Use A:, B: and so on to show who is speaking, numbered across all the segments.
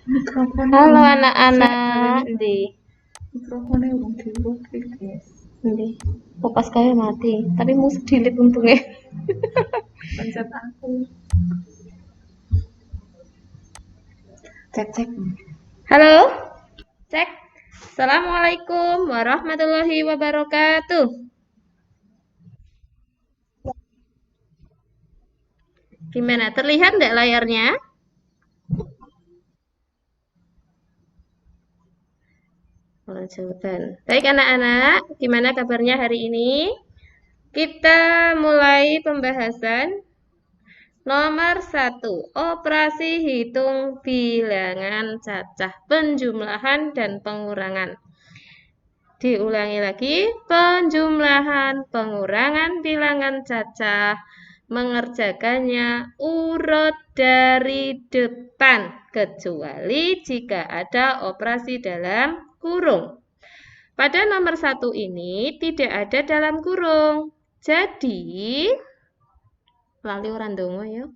A: Mikrofonnya
B: Halo
A: urung
B: anak-anak, di
A: mikrofonnya urung diluki, guys.
B: di Popas kayak mati, tapi musik delete untungnya.
A: Pencet aku. Cek.
B: Halo, cek. Assalamualaikum warahmatullahi wabarakatuh. Gimana, terlihat nggak layarnya? Oh, jawaban. Baik anak-anak, gimana kabarnya hari ini? Kita mulai pembahasan nomor 1, operasi hitung bilangan cacah, penjumlahan dan pengurangan. Diulangi lagi, penjumlahan, pengurangan bilangan cacah, mengerjakannya urut dari depan, kecuali jika ada operasi dalam kurung. Pada nomor 1 ini tidak ada dalam kurung. Jadi, lali orang dongo ya.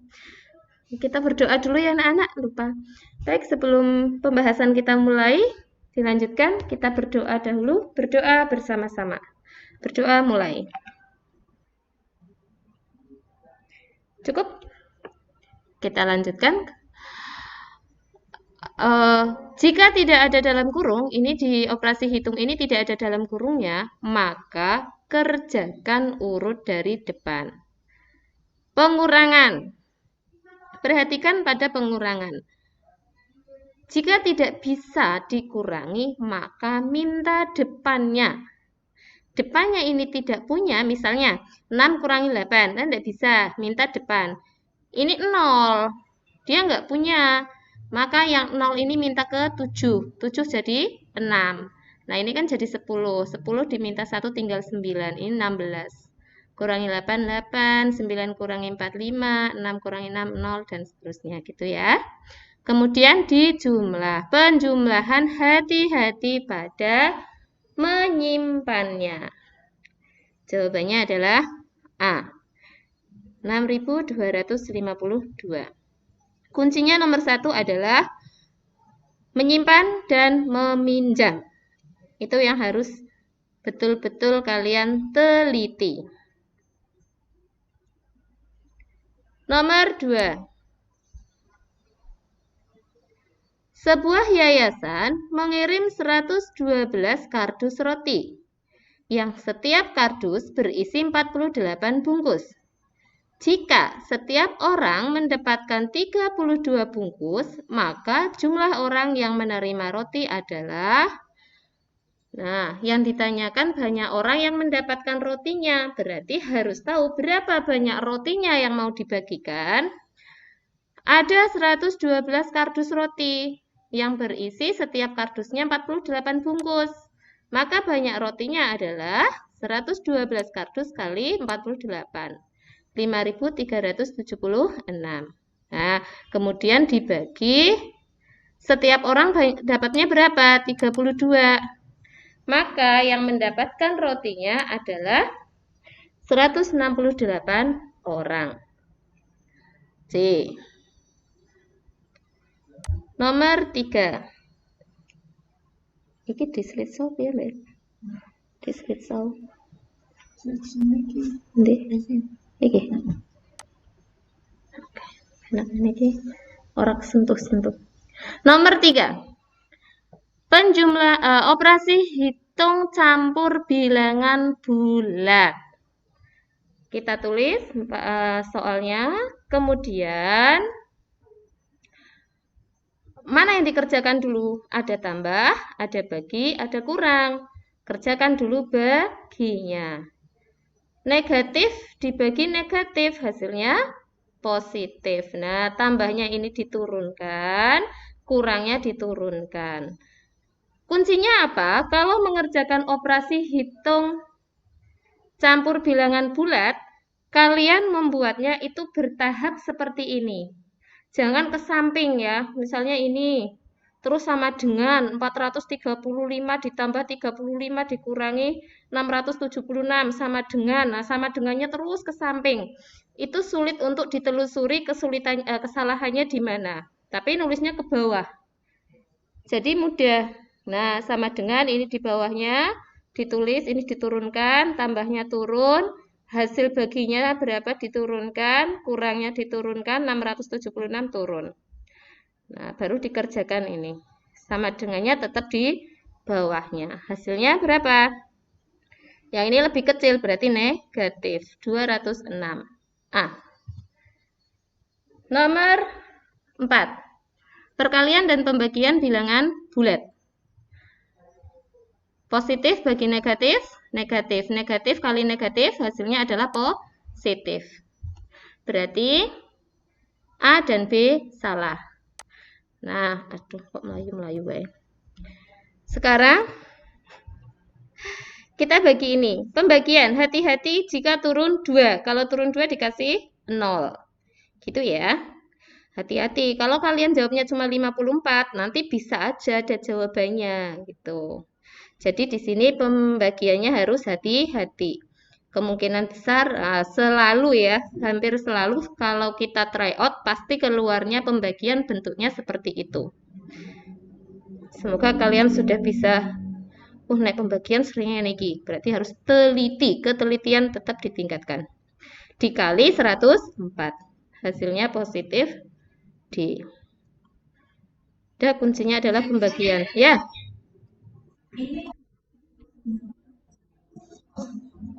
B: Kita berdoa dulu ya anak-anak, lupa. Baik, sebelum pembahasan kita mulai, dilanjutkan, kita berdoa dahulu, berdoa bersama-sama. Berdoa mulai. Cukup? Kita lanjutkan. Jika tidak ada dalam kurung, ini di operasi hitung ini tidak ada dalam kurungnya, maka kerjakan urut dari depan. Pengurangan. Perhatikan pada pengurangan. Jika tidak bisa dikurangi, maka minta depannya. Depannya ini tidak punya, misalnya 6 kurangi 8, kan tidak bisa, minta depan. Ini 0, dia nggak punya, maka yang 0 ini minta ke 7, 7 jadi 6. Nah ini kan jadi 10, 10 diminta 1 tinggal 9, ini 16. Kurangi 8, 8, 9 kurangi 4, 5, 6 kurangi 6, 0, dan seterusnya gitu ya. Kemudian dijumlah, penjumlahan hati-hati pada menyimpannya. Jawabannya adalah A. 6.252. Kuncinya nomor 1 adalah menyimpan dan meminjam. Itu yang harus betul-betul kalian teliti. Nomor 2. Sebuah yayasan mengirim 112 kardus roti, yang setiap kardus berisi 48 bungkus. Jika setiap orang mendapatkan 32 bungkus, maka jumlah orang yang menerima roti adalah... Nah, yang ditanyakan banyak orang yang mendapatkan rotinya, berarti harus tahu berapa banyak rotinya yang mau dibagikan. Ada 112 kardus roti yang berisi setiap kardusnya 48 bungkus. Maka banyak rotinya adalah 112 kardus kali 48. 5.376. Nah, kemudian dibagi, setiap orang dapatnya berapa? 32. Maka yang mendapatkan rotinya adalah 168 orang. C. Nomor 3. Iki di-slide show ya, Mbak? Di-slide show. Iki. Enak ini orang sentuh-sentuh. Nomor 3. Operasi hitung campur bilangan bulat. Kita tulis soalnya, kemudian mana yang dikerjakan dulu? Ada tambah, ada bagi, ada kurang. Kerjakan dulu baginya. Negatif dibagi negatif, hasilnya positif. Nah, tambahnya ini diturunkan, kurangnya diturunkan. Kuncinya apa? Kalau mengerjakan operasi hitung campur bilangan bulat, kalian membuatnya itu bertahap seperti ini. Jangan ke samping ya, misalnya ini. Terus sama dengan 435 ditambah 35 dikurangi 676 sama dengan. Nah, sama dengannya terus ke samping. Itu sulit untuk ditelusuri kesalahannya di mana. tapi nulisnya ke bawah. Jadi mudah. Nah, sama dengan ini di bawahnya ditulis, ini diturunkan, tambahnya turun, hasil baginya berapa diturunkan, kurangnya diturunkan, 676 turun. Nah, baru dikerjakan ini. Sama dengannya tetap di bawahnya. Hasilnya berapa? Yang ini lebih kecil, berarti negatif 206. Nomor 4. Perkalian dan pembagian bilangan bulat. Positif bagi negatif, negatif. Negatif kali negatif, hasilnya adalah positif. Berarti A dan B salah. Nah, aduh kok melayu-melayu ya. Sekarang kita bagi ini. Pembagian, hati-hati jika turun 2. Kalau turun 2 dikasih 0. Gitu ya. Hati-hati. Kalau kalian jawabnya cuma 54, nanti bisa aja ada jawabannya gitu. Jadi di sini pembagiannya harus hati-hati. Kemungkinan besar selalu ya, hampir selalu kalau kita try out pasti keluarnya pembagian bentuknya seperti itu. Semoga kalian sudah bisa naik pembagian seringnya niki. Berarti harus teliti, ketelitian tetap ditingkatkan. Dikali 104. Hasilnya positif D. Dan kuncinya adalah pembagian. Ya.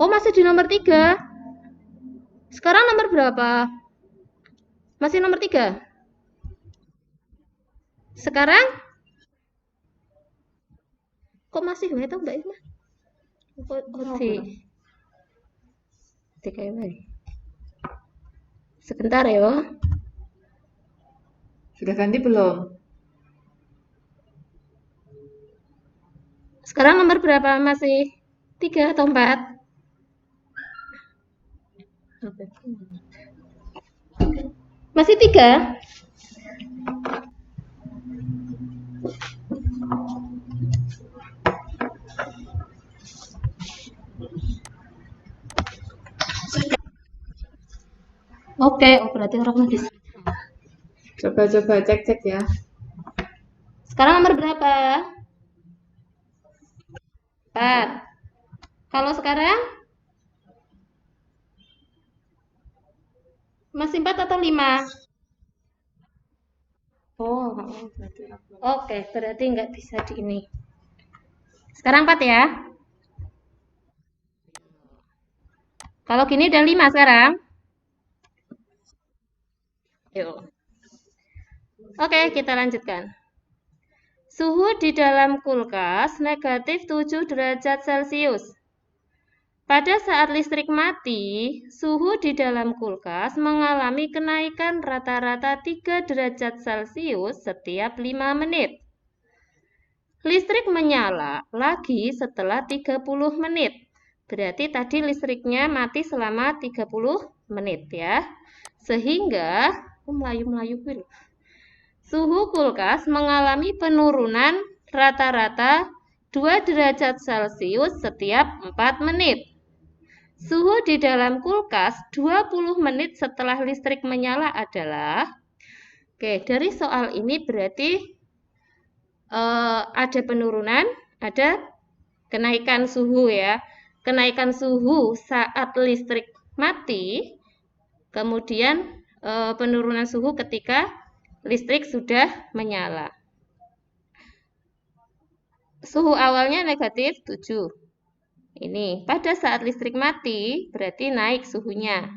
B: Oh, masih di nomor 3. Sekarang nomor berapa? Masih nomor 3. Sekarang? Kok masih nggak tahu Mbak Irma? Sebentar ya.
A: Sudah ganti belum?
B: Sekarang nomor berapa? Masih 3 atau 4? Masih 3? Oke, berarti orang lagi.
A: Coba-coba cek-cek ya.
B: Sekarang nomor berapa? 4. Kalau sekarang? Masih 4 atau 5? Oh, oke, berarti nggak bisa di ini. Sekarang 4 ya. Kalau gini udah 5 sekarang. Yuk. Oke, kita lanjutkan. Suhu di dalam kulkas negatif 7 derajat Celcius. Pada saat listrik mati, suhu di dalam kulkas mengalami kenaikan rata-rata 3 derajat Celcius setiap 5 menit. Listrik menyala lagi setelah 30 menit. Berarti tadi listriknya mati selama 30 menit ya. Sehingga, melayu-melayu suhu kulkas mengalami penurunan rata-rata 2 derajat Celcius setiap 4 menit. Suhu di dalam kulkas 20 menit setelah listrik menyala adalah, dari soal ini berarti ada penurunan, ada kenaikan suhu ya. Kenaikan suhu saat listrik mati, kemudian penurunan suhu ketika listrik sudah menyala. Suhu awalnya negatif 7. Ini pada saat listrik mati berarti naik suhunya.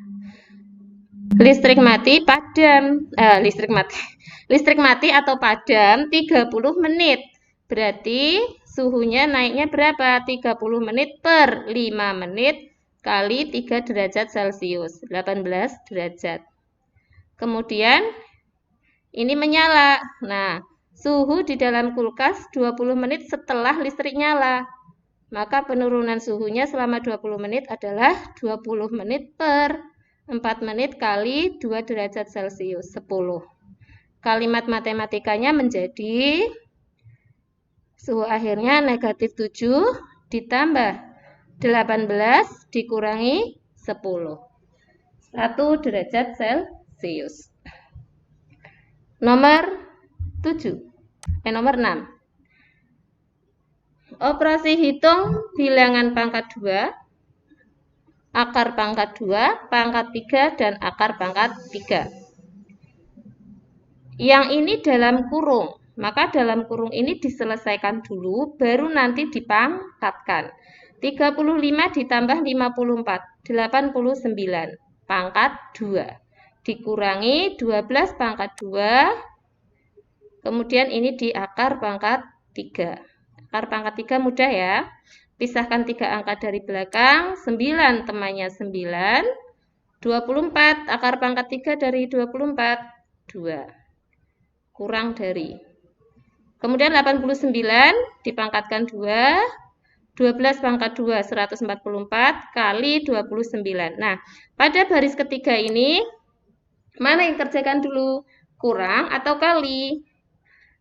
B: Listrik mati padam, listrik mati atau padam 30 menit. Berarti suhunya naiknya berapa? 30 menit per 5 menit kali 3 derajat Celcius, 18 derajat. Kemudian ini menyala. Nah, suhu di dalam kulkas 20 menit setelah listrik nyala. Maka penurunan suhunya selama 20 menit adalah 20 menit per 4 menit kali 2 derajat Celcius, 10. Kalimat matematikanya menjadi suhu akhirnya negatif 7 ditambah 18 dikurangi 10. 1 derajat Celcius. Nomor 6. Operasi hitung bilangan pangkat 2, akar pangkat 2, pangkat 3, dan akar pangkat 3. Yang ini dalam kurung, maka dalam kurung ini diselesaikan dulu, baru nanti dipangkatkan. 35 ditambah 54, 89, pangkat 2. Dikurangi 12 pangkat 2, kemudian ini di akar pangkat 3. Akar pangkat 3 mudah ya. Pisahkan 3 angka dari belakang, 9 temannya 9, 24, akar pangkat 3 dari 24, 2. Kurang dari. Kemudian 89 dipangkatkan 2, 12 pangkat 2, 144 kali 29. Nah, pada baris ketiga ini, mana yang kerjakan dulu? Kurang atau kali?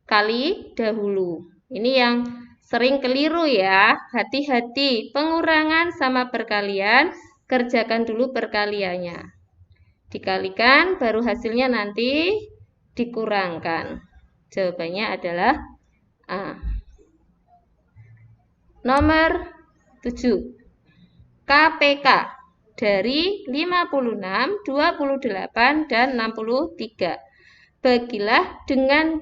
B: Kali dahulu. Ini yang sering keliru ya. Hati-hati, pengurangan sama perkalian, kerjakan dulu perkaliannya. Dikalikan, baru hasilnya nanti dikurangkan. Jawabannya adalah A. Nomor 7. KPK dari 56, 28, dan 63. Bagilah dengan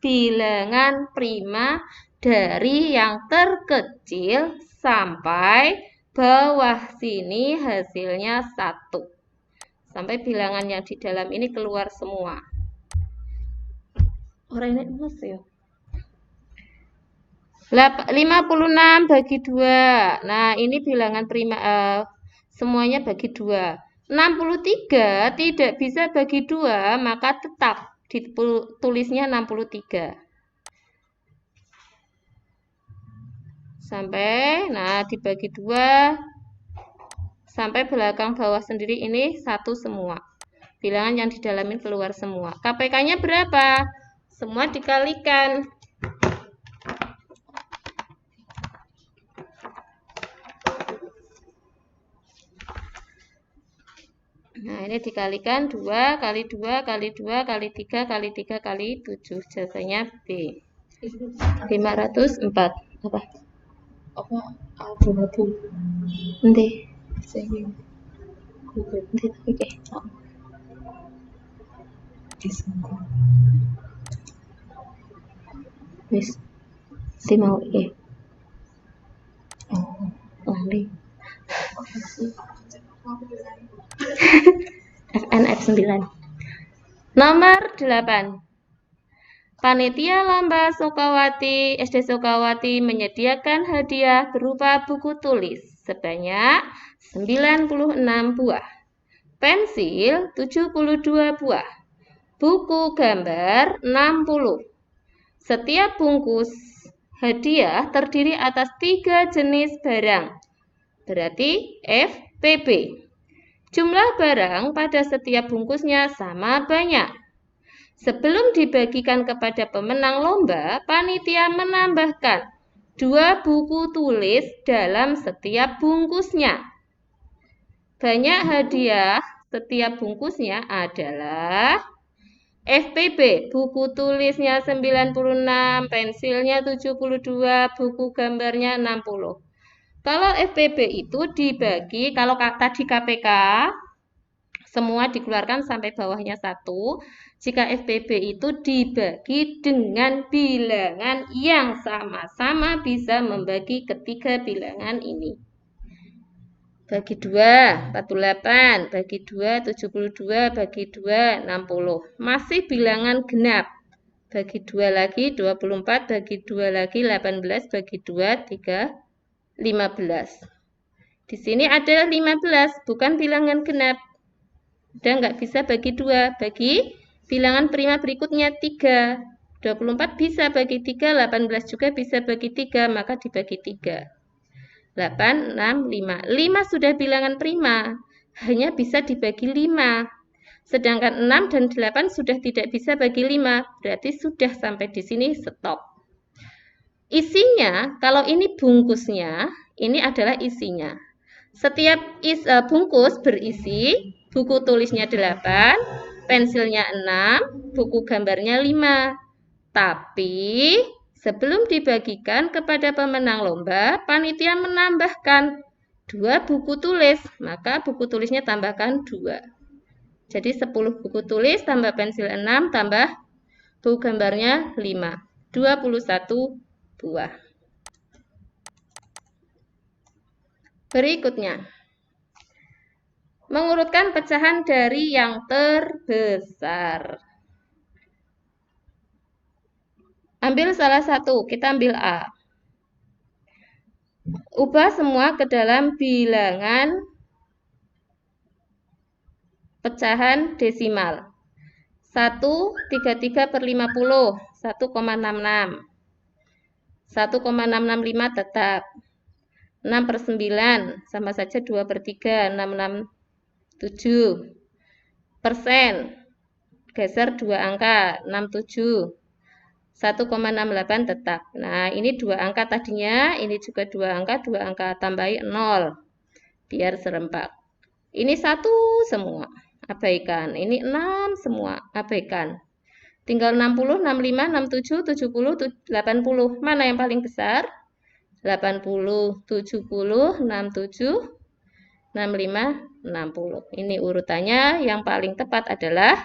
B: bilangan prima dari yang terkecil sampai bawah sini hasilnya 1. Sampai bilangan yang di dalam ini keluar semua. Orang ini emas ya. 56 bagi 2. Nah, ini bilangan prima, semuanya bagi 2. 63 tidak bisa bagi 2, maka tetap ditulisnya 63. Sampai, nah dibagi 2, sampai belakang bawah sendiri ini 1 semua. Bilangan yang di dalam ini keluar semua. KPK-nya berapa? Semua dikalikan. Nah, ini dikalikan 2 kali 2 kali 2 kali 3 kali 3 kali 7. Jawabannya B. 504. Apa?
A: Apa? Abu-abu.
B: Nanti.
A: Saya Google.
B: Nanti oke.
A: Disangka.
B: Wis. Si mau iki.
A: Oh.
B: Lali. FNF 9. Nomor 8. Panitia Lomba Sukawati SD Sukawati menyediakan hadiah berupa buku tulis sebanyak 96 buah, pensil 72 buah, buku gambar 60. Setiap bungkus hadiah terdiri atas 3 jenis barang, berarti FPB. Jumlah barang pada setiap bungkusnya sama banyak. Sebelum dibagikan kepada pemenang lomba, panitia menambahkan 2 buku tulis dalam setiap bungkusnya. Banyak hadiah setiap bungkusnya adalah FPB, buku tulisnya 96, pensilnya 72, buku gambarnya 60. Kalau FPB itu dibagi, kalau tadi KPK, semua dikeluarkan sampai bawahnya 1. Jika FPB itu dibagi dengan bilangan yang sama-sama bisa membagi ketiga bilangan ini. Bagi 2, 48, bagi 2, 72, bagi 2, 60. Masih bilangan genap. Bagi 2 lagi 24, bagi 2 lagi 18, bagi 2, 3, 15. Di sini ada 15, bukan bilangan genap. Udah nggak bisa bagi 2, bagi bilangan prima berikutnya 3. 24 bisa bagi 3, 18 juga bisa bagi 3, maka dibagi 3. 8, 6, 5. 5 sudah bilangan prima, hanya bisa dibagi 5. Sedangkan 6 dan 8 sudah tidak bisa bagi 5, berarti sudah sampai di sini stop. Isinya, kalau ini bungkusnya, ini adalah isinya. Setiap bungkus berisi buku tulisnya 8, pensilnya 6, buku gambarnya 5. Tapi sebelum dibagikan kepada pemenang lomba, panitia menambahkan 2 buku tulis, maka buku tulisnya tambahkan 2. Jadi 10 buku tulis tambah pensil 6 tambah buku gambarnya 5. 21 buah. Berikutnya, mengurutkan pecahan dari yang terbesar. Ambil salah satu, kita ambil A. Ubah semua ke dalam bilangan pecahan desimal. 133 per 50, 1,66. 1,665 tetap. 6 per 9, sama saja 2 per 3, 667. Persen, geser 2 angka, 67. 1,68 tetap. Nah, ini 2 angka tadinya, ini juga 2 angka, tambahi 0. Biar serempak. Ini 1 semua, abaikan. Ini 6 semua, abaikan. Tinggal 60, 65, 67, 70, 80. Mana yang paling besar? 80, 70, 67, 65, 60. Ini urutannya, yang paling tepat adalah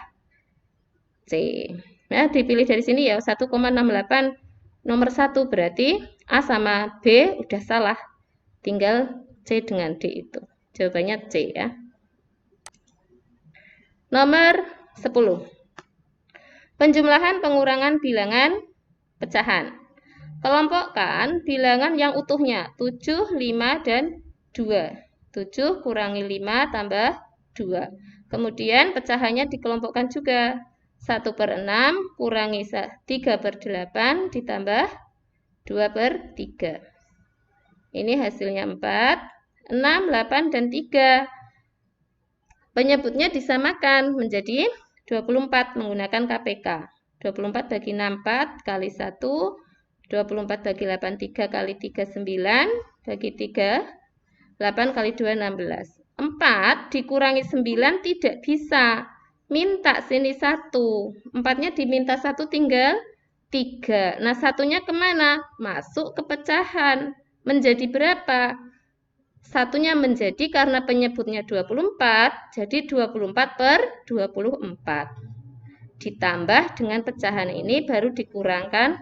B: C. Nah, dipilih dari sini ya, 1,68 nomor 1, berarti A sama B udah salah. Tinggal C dengan D itu. Jawabannya C ya. Nomor 10. Penjumlahan pengurangan bilangan pecahan. Kelompokkan bilangan yang utuhnya, 7, 5, dan 2. 7 kurangi 5 tambah 2. Kemudian pecahannya dikelompokkan juga. 1 per 6 kurangi 3 per 8 ditambah 2 per 3. Ini hasilnya 4, 6, 8, dan 3. Penyebutnya disamakan menjadi 24 menggunakan KPK. 24 bagi 6, 4 kali 1. 24 bagi 8, 3 kali 3, 9. Bagi 3, 8 kali 2, 16. 4 dikurangi 9 tidak bisa. Minta sini 1. 4-nya diminta 1 tinggal 3. Nah, satunya kemana? Masuk ke pecahan. Menjadi berapa? Satunya menjadi, karena penyebutnya 24, jadi 24 per 24. Ditambah dengan pecahan ini baru dikurangkan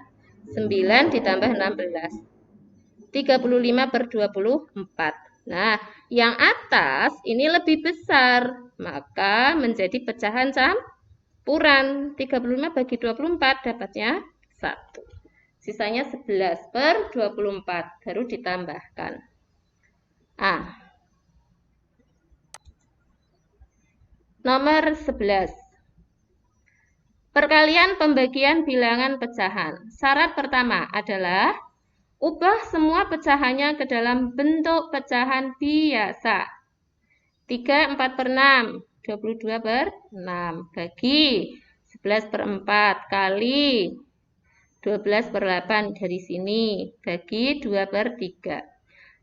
B: 9 ditambah 16. 35 per 24. Nah, yang atas ini lebih besar, maka menjadi pecahan campuran. 35 bagi 24 dapatnya 1. Sisanya 11 per 24, baru ditambahkan. A. Nomor 11. Perkalian pembagian bilangan pecahan. Syarat pertama adalah ubah semua pecahannya ke dalam bentuk pecahan biasa. 3, 4 per 6, 22 per 6. Bagi 11 per 4 kali 12 per 8 dari sini. Bagi 2 per 3.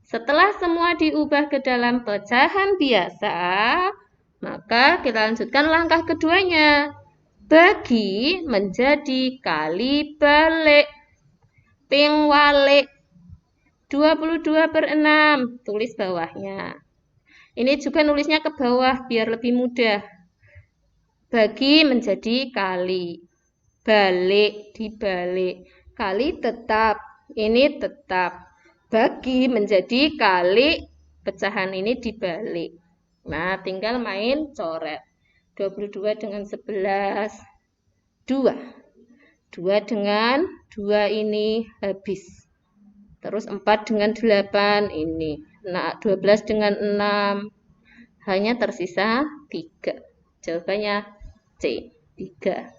B: Setelah semua diubah ke dalam pecahan biasa, maka kita lanjutkan langkah keduanya. Bagi menjadi kali balik. Ping walik. 22 per 6. Tulis bawahnya. Ini juga nulisnya ke bawah biar lebih mudah. Bagi menjadi kali. Balik dibalik. Kali tetap. Ini tetap. Bagi menjadi kali, pecahan ini dibalik. Nah, tinggal main coret. 22 dengan 11. 2. 2 dengan 2 ini habis. Terus 4 dengan 8 ini. Nah, 12 dengan 6. Hanya tersisa 3. Jawabannya C. 3.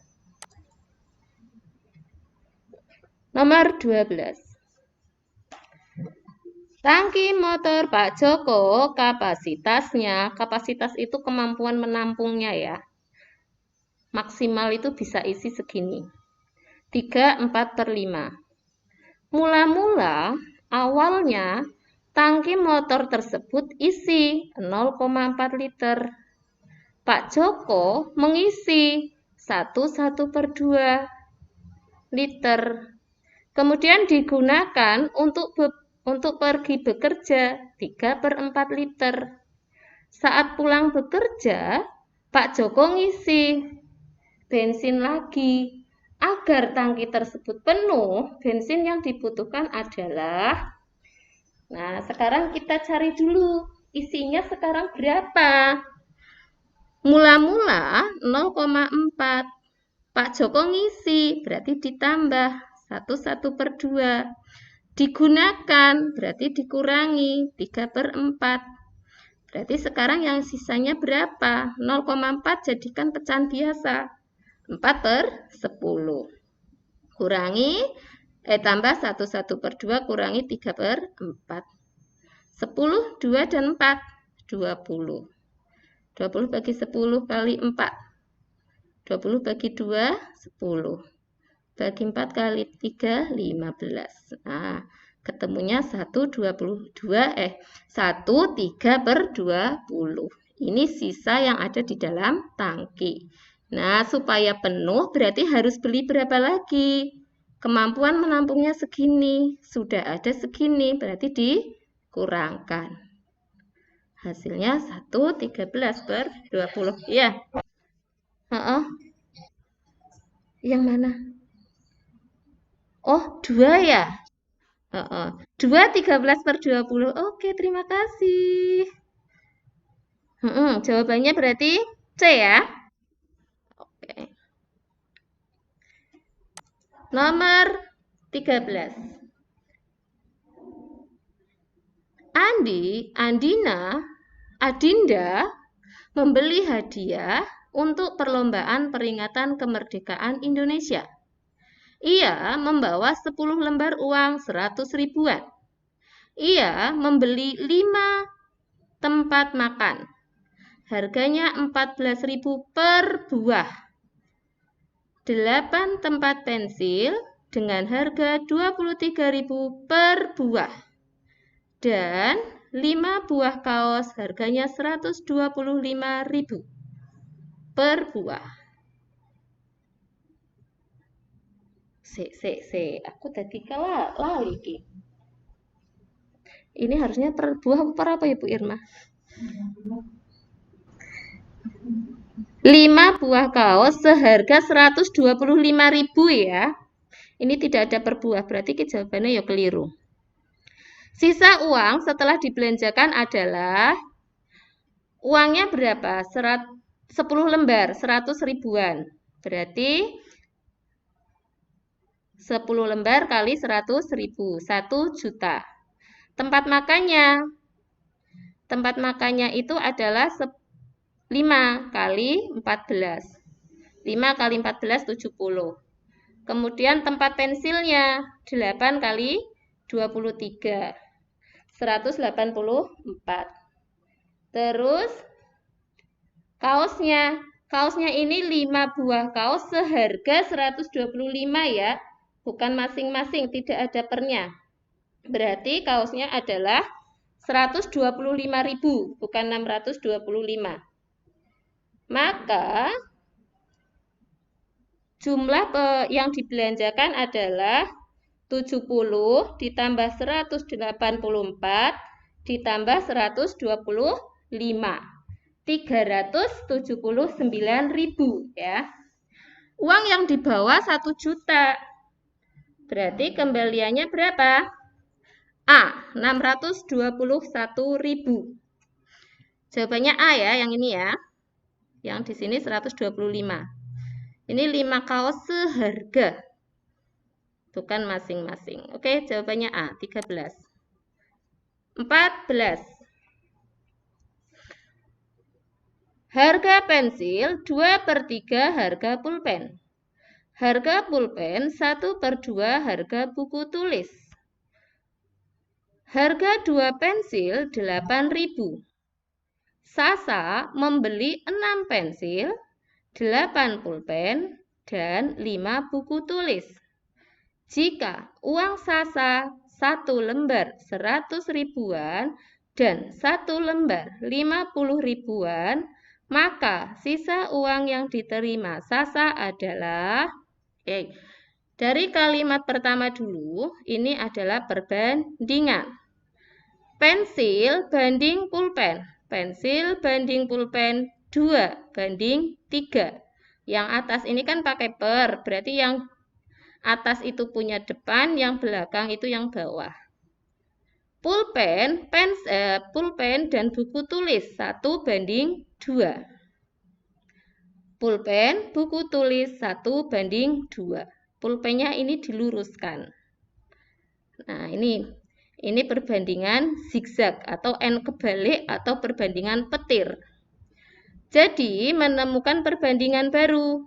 B: Nomor 12. Tangki motor Pak Joko kapasitasnya, kapasitas itu kemampuan menampungnya ya. Maksimal itu bisa isi segini. 3, 4 per 5. Mula-mula awalnya tangki motor tersebut isi 0,4 liter. Pak Joko mengisi 1/2 liter. Kemudian digunakan untuk pergi bekerja 3/4 liter. Saat pulang bekerja, Pak Joko ngisi bensin lagi. Agar tangki tersebut penuh, bensin yang dibutuhkan adalah, nah sekarang kita cari dulu isinya sekarang berapa. Mula-mula 0,4. Pak Joko ngisi, berarti ditambah 1/2. Digunakan, berarti dikurangi 3/4. Berarti sekarang yang sisanya berapa? 0,4 jadikan pecahan biasa. 4/10. Tambah 1/2 kurangi 3/4. 10, 2, dan 4. 20. 20 bagi 10 kali 4. 20 bagi 2, 10. Bagi 4 kali 3, 15. Nah, ketemunya 1/3/20. Ini sisa yang ada di dalam tangki. Nah, supaya penuh berarti harus beli berapa lagi? Kemampuan menampungnya segini. Sudah ada segini, berarti dikurangkan. Hasilnya 1/13/20. Ya. Yang mana? Oh, 2 ya? 2 13/20. Oke, terima kasih. Jawabannya berarti C ya? Oke. Nomor 13. Adinda membeli hadiah untuk perlombaan peringatan kemerdekaan Indonesia. Ia membawa 10 lembar uang 100 ribuan. Ia membeli 5 tempat makan. Harganya 14.000 per buah. 8 tempat pensil dengan harga 23.000 per buah. Dan 5 buah kaos harganya 125.000 per buah. Aku tadi lali ki. Ini harusnya per buah per apa ya Bu Irma? 5 buah kaos seharga 125.000 ya. Ini tidak ada per buah, berarti jawabannya ya keliru. Sisa uang setelah dibelanjakan adalah uangnya berapa? 10 lembar, 100 ribuan. Berarti 10 lembar kali 100.000, 1 juta. Tempat makannya itu adalah 5 kali 14. 5 kali 14, 70. Kemudian tempat pensilnya 8 kali 23. 184. Terus kaosnya ini 5 buah kaos seharga 125 ya. Bukan masing-masing, tidak ada pernya. Berarti kaosnya adalah 125.000, bukan 625. Maka jumlah yang dibelanjakan adalah 70 ditambah 184 ditambah 125. 379.000 ya. Uang yang dibawa 1 juta. Berarti kembaliannya berapa? A, 621.000. Jawabannya A ya, yang ini ya. Yang di sini 125. Ini 5 kaos seharga. Bukan masing-masing. Oke, jawabannya A, 13. 14. Harga pensil 2/3 harga pulpen. Harga pulpen 1/2 harga buku tulis. Harga 2 pensil 8.000. Sasa membeli 6 pensil, 8 pulpen, dan 5 buku tulis. Jika uang Sasa 1 lembar 100 ribuan dan 1 lembar 50 ribuan, Maka sisa uang yang diterima Sasa adalah, dari kalimat pertama dulu, ini adalah perbandingan. Pensil banding pulpen. Pensil banding pulpen 2 banding 3. Yang atas ini kan pakai per, berarti yang atas itu punya depan, yang belakang itu yang bawah. Pulpen, pulpen dan buku tulis 1 banding 2. Pulpen, buku tulis 1 banding 2. Pulpennya ini diluruskan. Nah, ini perbandingan zigzag atau N kebalik atau perbandingan petir. Jadi, menemukan perbandingan baru.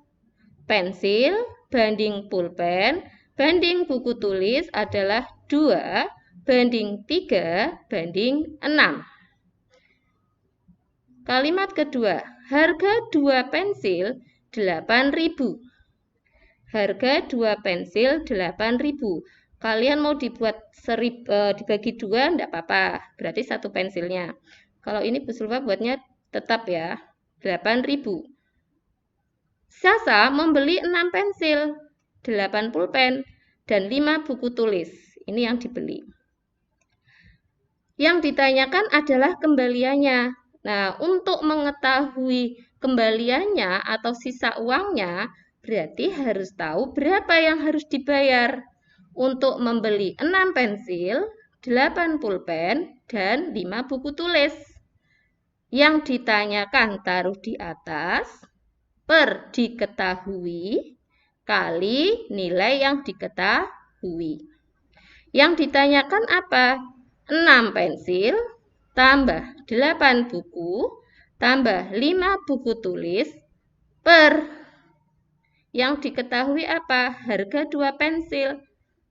B: Pensil banding pulpen banding buku tulis adalah 2 banding 3 banding 6. Kalimat kedua, harga 2 pensil 8.000. Harga 2 pensil 8.000. Kalian mau dibuat dibagi 2 enggak apa-apa, berarti 1 pensilnya. Kalau ini Bu Sulfa buatnya tetap ya, 8.000. Sasa membeli 6 pensil, 8 pulpen, dan 5 buku tulis. Ini yang dibeli. Yang ditanyakan adalah kembaliannya. Nah, untuk mengetahui kembaliannya atau sisa uangnya, berarti harus tahu berapa yang harus dibayar. Untuk membeli 6 pensil, 8 pulpen, dan 5 buku tulis. Yang ditanyakan taruh di atas, per diketahui, kali nilai yang diketahui. Yang ditanyakan apa? 6 pensil, tambah 8 buku, tambah 5 buku tulis, per. Yang diketahui apa? Harga 2 pensil,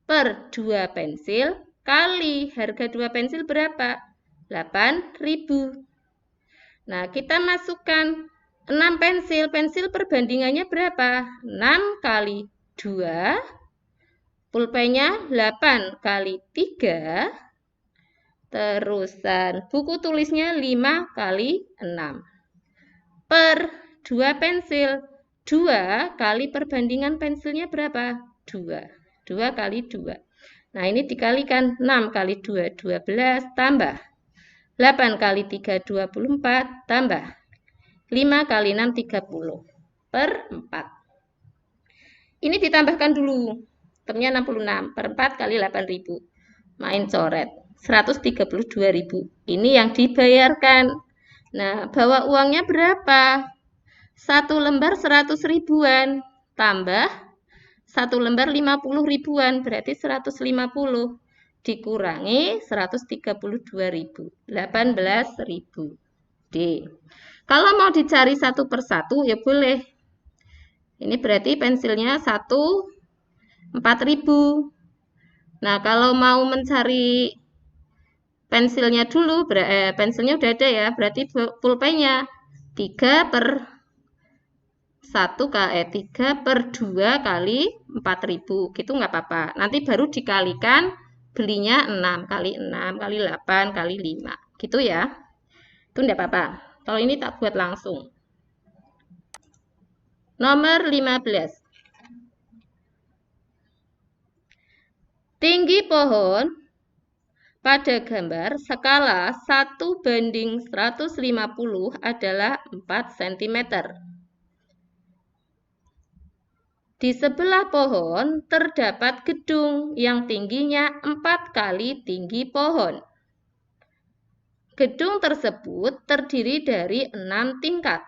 B: per 2 pensil, kali harga 2 pensil berapa? 8.000. Nah, kita masukkan 6 pensil. Pensil perbandingannya berapa? 6 kali 2. Pulpennya 8 kali 3. Terusan buku tulisnya 5 kali 6. Per 2 pensil. 2 kali perbandingan pensilnya berapa? 2. 2 kali 2. Nah, ini dikalikan 6 kali 2, 12, tambah 8 kali 3, 24, tambah 5 kali 6, 30, per 4. Ini ditambahkan dulu. Termnya 66, per 4 kali 8.000. Main coret. 132.000. Ini yang dibayarkan. Nah, bawa uangnya berapa? 1 lembar 100 ribuan. Tambah 1 lembar 50 ribuan. Berarti 150. Dikurangi 132.000. 18.000. D. Kalau mau dicari satu persatu ya boleh. Ini berarti pensilnya 4.000. Nah, kalau mau mencari pensilnya dulu, pensilnya udah ada ya, berarti pulpennya 3 per 2 kali 4.000. Gitu nggak apa-apa. Nanti baru dikalikan belinya 6 kali 6 kali 8 kali 5. Gitu ya. Itu enggak apa-apa. Kalau ini tak buat langsung. Nomor 15. Tinggi pohon pada gambar skala 1 banding 150 adalah 4 cm. Di sebelah pohon terdapat gedung yang tingginya 4 kali tinggi pohon. Gedung tersebut terdiri dari 6 tingkat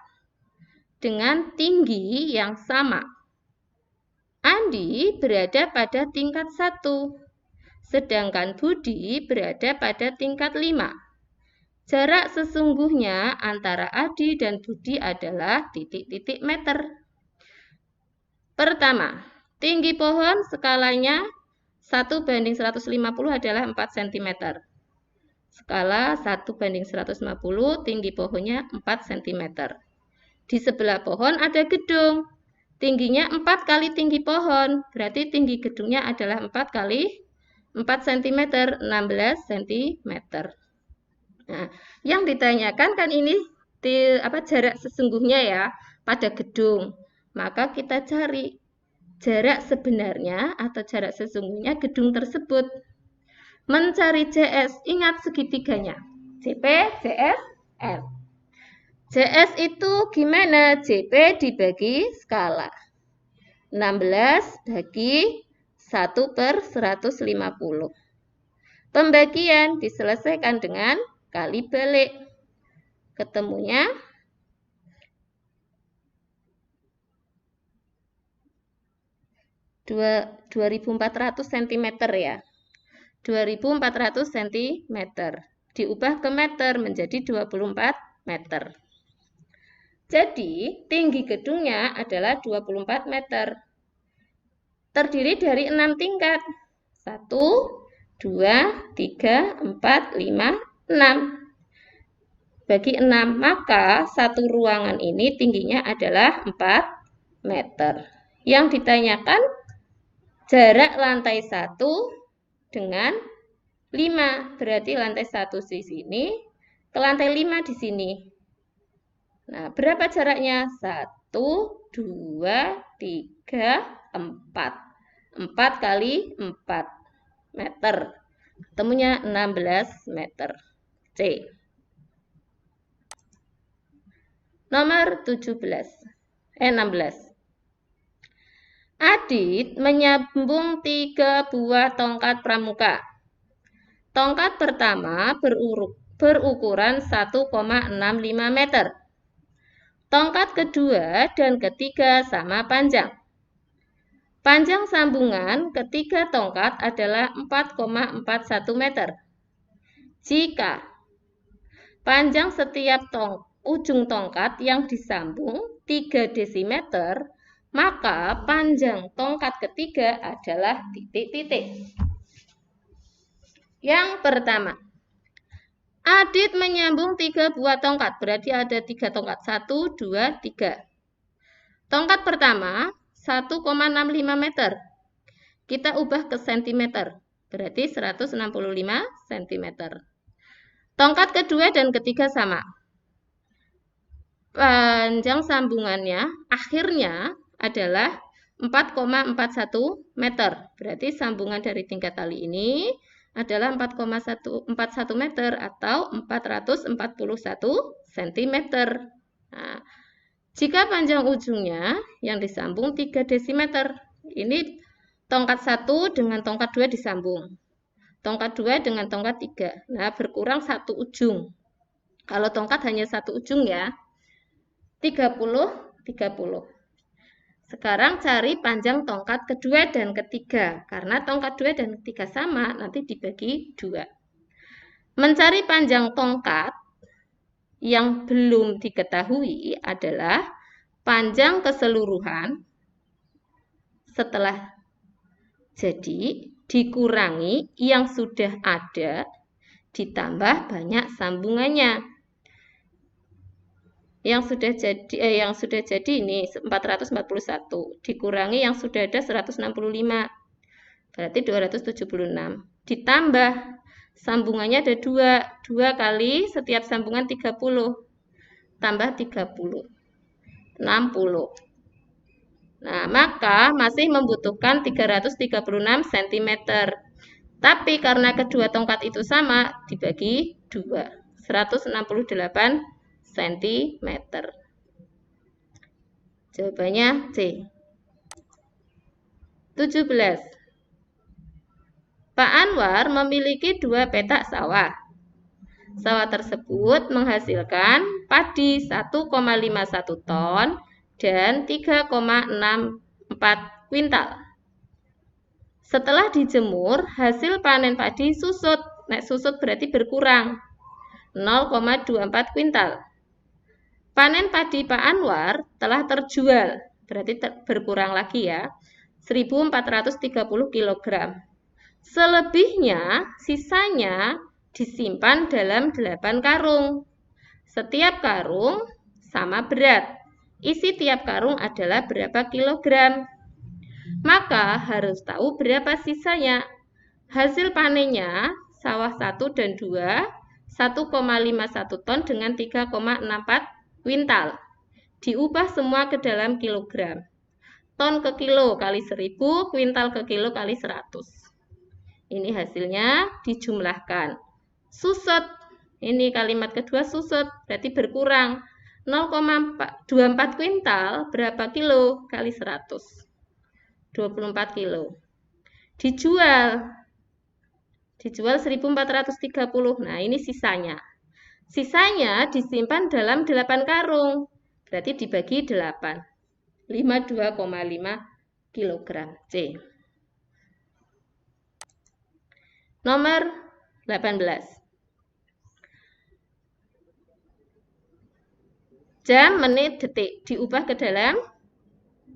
B: dengan tinggi yang sama. Andi berada pada tingkat 1, sedangkan Budi berada pada tingkat 5. Jarak sesungguhnya antara Adi dan Budi adalah titik-titik meter. Pertama, tinggi pohon skalanya 1 banding 150 adalah 4 cm. Skala 1 banding 150, tinggi pohonnya 4 cm. Di sebelah pohon ada gedung. Tingginya 4 kali tinggi pohon. Berarti tinggi gedungnya adalah 4 kali 4 cm, 16 cm. Nah, yang ditanyakan kan ini jarak sesungguhnya ya pada gedung. Maka kita cari jarak sebenarnya atau jarak sesungguhnya gedung tersebut. Mencari JS, ingat segitiganya. JP, JS, N. JS itu gimana? JP dibagi skala. 16 bagi 1/150. Pembagian diselesaikan dengan kali balik. Ketemunya 2400 cm ya. 2400 cm. Diubah ke meter menjadi 24 meter. Jadi, tinggi gedungnya adalah 24 meter. Terdiri dari 6 tingkat. 1, 2, 3, 4, 5, 6. Bagi 6, maka satu ruangan ini tingginya adalah 4 meter. Yang ditanyakan jarak lantai 1 dengan 5. Berarti lantai 1 di sini, ke lantai 5 di sini. Nah, berapa jaraknya? 1, 2, 3, 4. 4 kali 4 meter. Ketemunya 16 meter. C. Nomor 16. Adit menyambung 3 buah tongkat pramuka. Tongkat pertama berukuran 1,65 meter. Tongkat kedua dan ketiga sama panjang. Panjang sambungan ketiga tongkat adalah 4,41 meter. Jika panjang setiap ujung tongkat yang disambung 3 desimeter, maka panjang tongkat ketiga adalah titik-titik. Yang pertama, Adit menyambung 3 buah tongkat, berarti ada 3 tongkat. 1, 2, 3. Tongkat pertama, 1,65 meter. Kita ubah ke sentimeter, berarti 165 cm. Tongkat kedua dan ketiga sama. Panjang sambungannya akhirnya adalah 4,41 meter. Berarti sambungan dari tingkat tali ini adalah 4,41 meter atau 441 cm. Nah, jika panjang ujungnya yang disambung 3 desimeter, ini tongkat 1 dengan tongkat 2 disambung. Tongkat 2 dengan tongkat 3. Nah, berkurang 1 ujung. Kalau tongkat hanya 1 ujung ya. 30, 30. Sekarang cari panjang tongkat kedua dan ketiga. Karena tongkat 2 dan ketiga sama, nanti dibagi 2. Mencari panjang tongkat yang belum diketahui adalah panjang keseluruhan setelah jadi dikurangi yang sudah ada ditambah banyak sambungannya. Yang sudah jadi ini 441 dikurangi yang sudah ada 165. Berarti 276. Ditambah sambungannya ada 2. 2 kali setiap sambungan 30. Tambah 30. 60. Nah, maka masih membutuhkan 336 cm. Tapi karena kedua tongkat itu sama, dibagi 2. 168 cm. Jawabannya C. 17. Pak Anwar memiliki 2 petak sawah. Sawah tersebut menghasilkan padi 1,51 ton dan 3,64 kuintal. Setelah dijemur, hasil panen padi susut. Nek susut berarti berkurang. 0,24 kuintal. Panen padi Pak Anwar telah terjual, berarti berkurang lagi ya, 1.430 kg. Selebihnya, sisanya disimpan dalam 8 karung. Setiap karung sama berat. Isi tiap karung adalah berapa kilogram. Maka harus tahu berapa sisanya. Hasil panennya, sawah 1 dan 2, 1,51 ton dengan 3,64 kuintal. Diubah semua ke dalam kilogram. Ton ke kilo kali 1000, kuintal ke kilo kali 100. Ini hasilnya dijumlahkan. Susut, ini kalimat kedua susut, berarti berkurang. 0,24 kuintal berapa kilo kali 100? 24 kilo. Dijual 1430. Nah, ini sisanya. Sisanya disimpan dalam 8 karung. Berarti dibagi 8. 52,5 kg. C. Nomor 18. Jam, menit, detik. Diubah ke dalam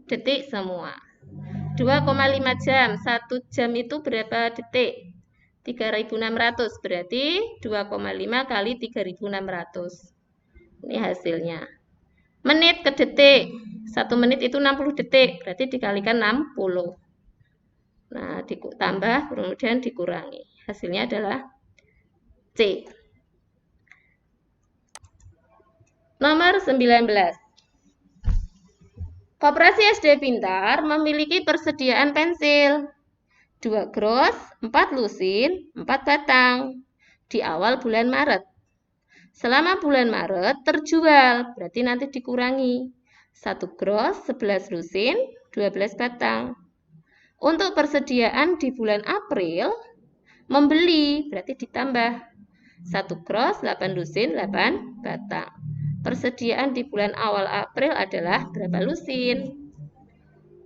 B: detik semua. 2,5 jam. 1 jam itu berapa detik? 3.600. Berarti 2,5 kali 3.600. Ini hasilnya. Menit ke detik. 1 menit itu 60 detik. Berarti dikalikan 60. Nah, ditambah kemudian dikurangi. Hasilnya adalah C. Nomor 19. Koperasi SD Pintar memiliki persediaan pensil 2 gros, 4 lusin, 4 batang di awal bulan Maret. Selama bulan Maret terjual, berarti nanti dikurangi. 1 gros, 11 lusin, 12 batang. Untuk persediaan di bulan April, membeli, berarti ditambah. 1 gros, 8 lusin, 8 batang. Persediaan di bulan awal April adalah berapa lusin?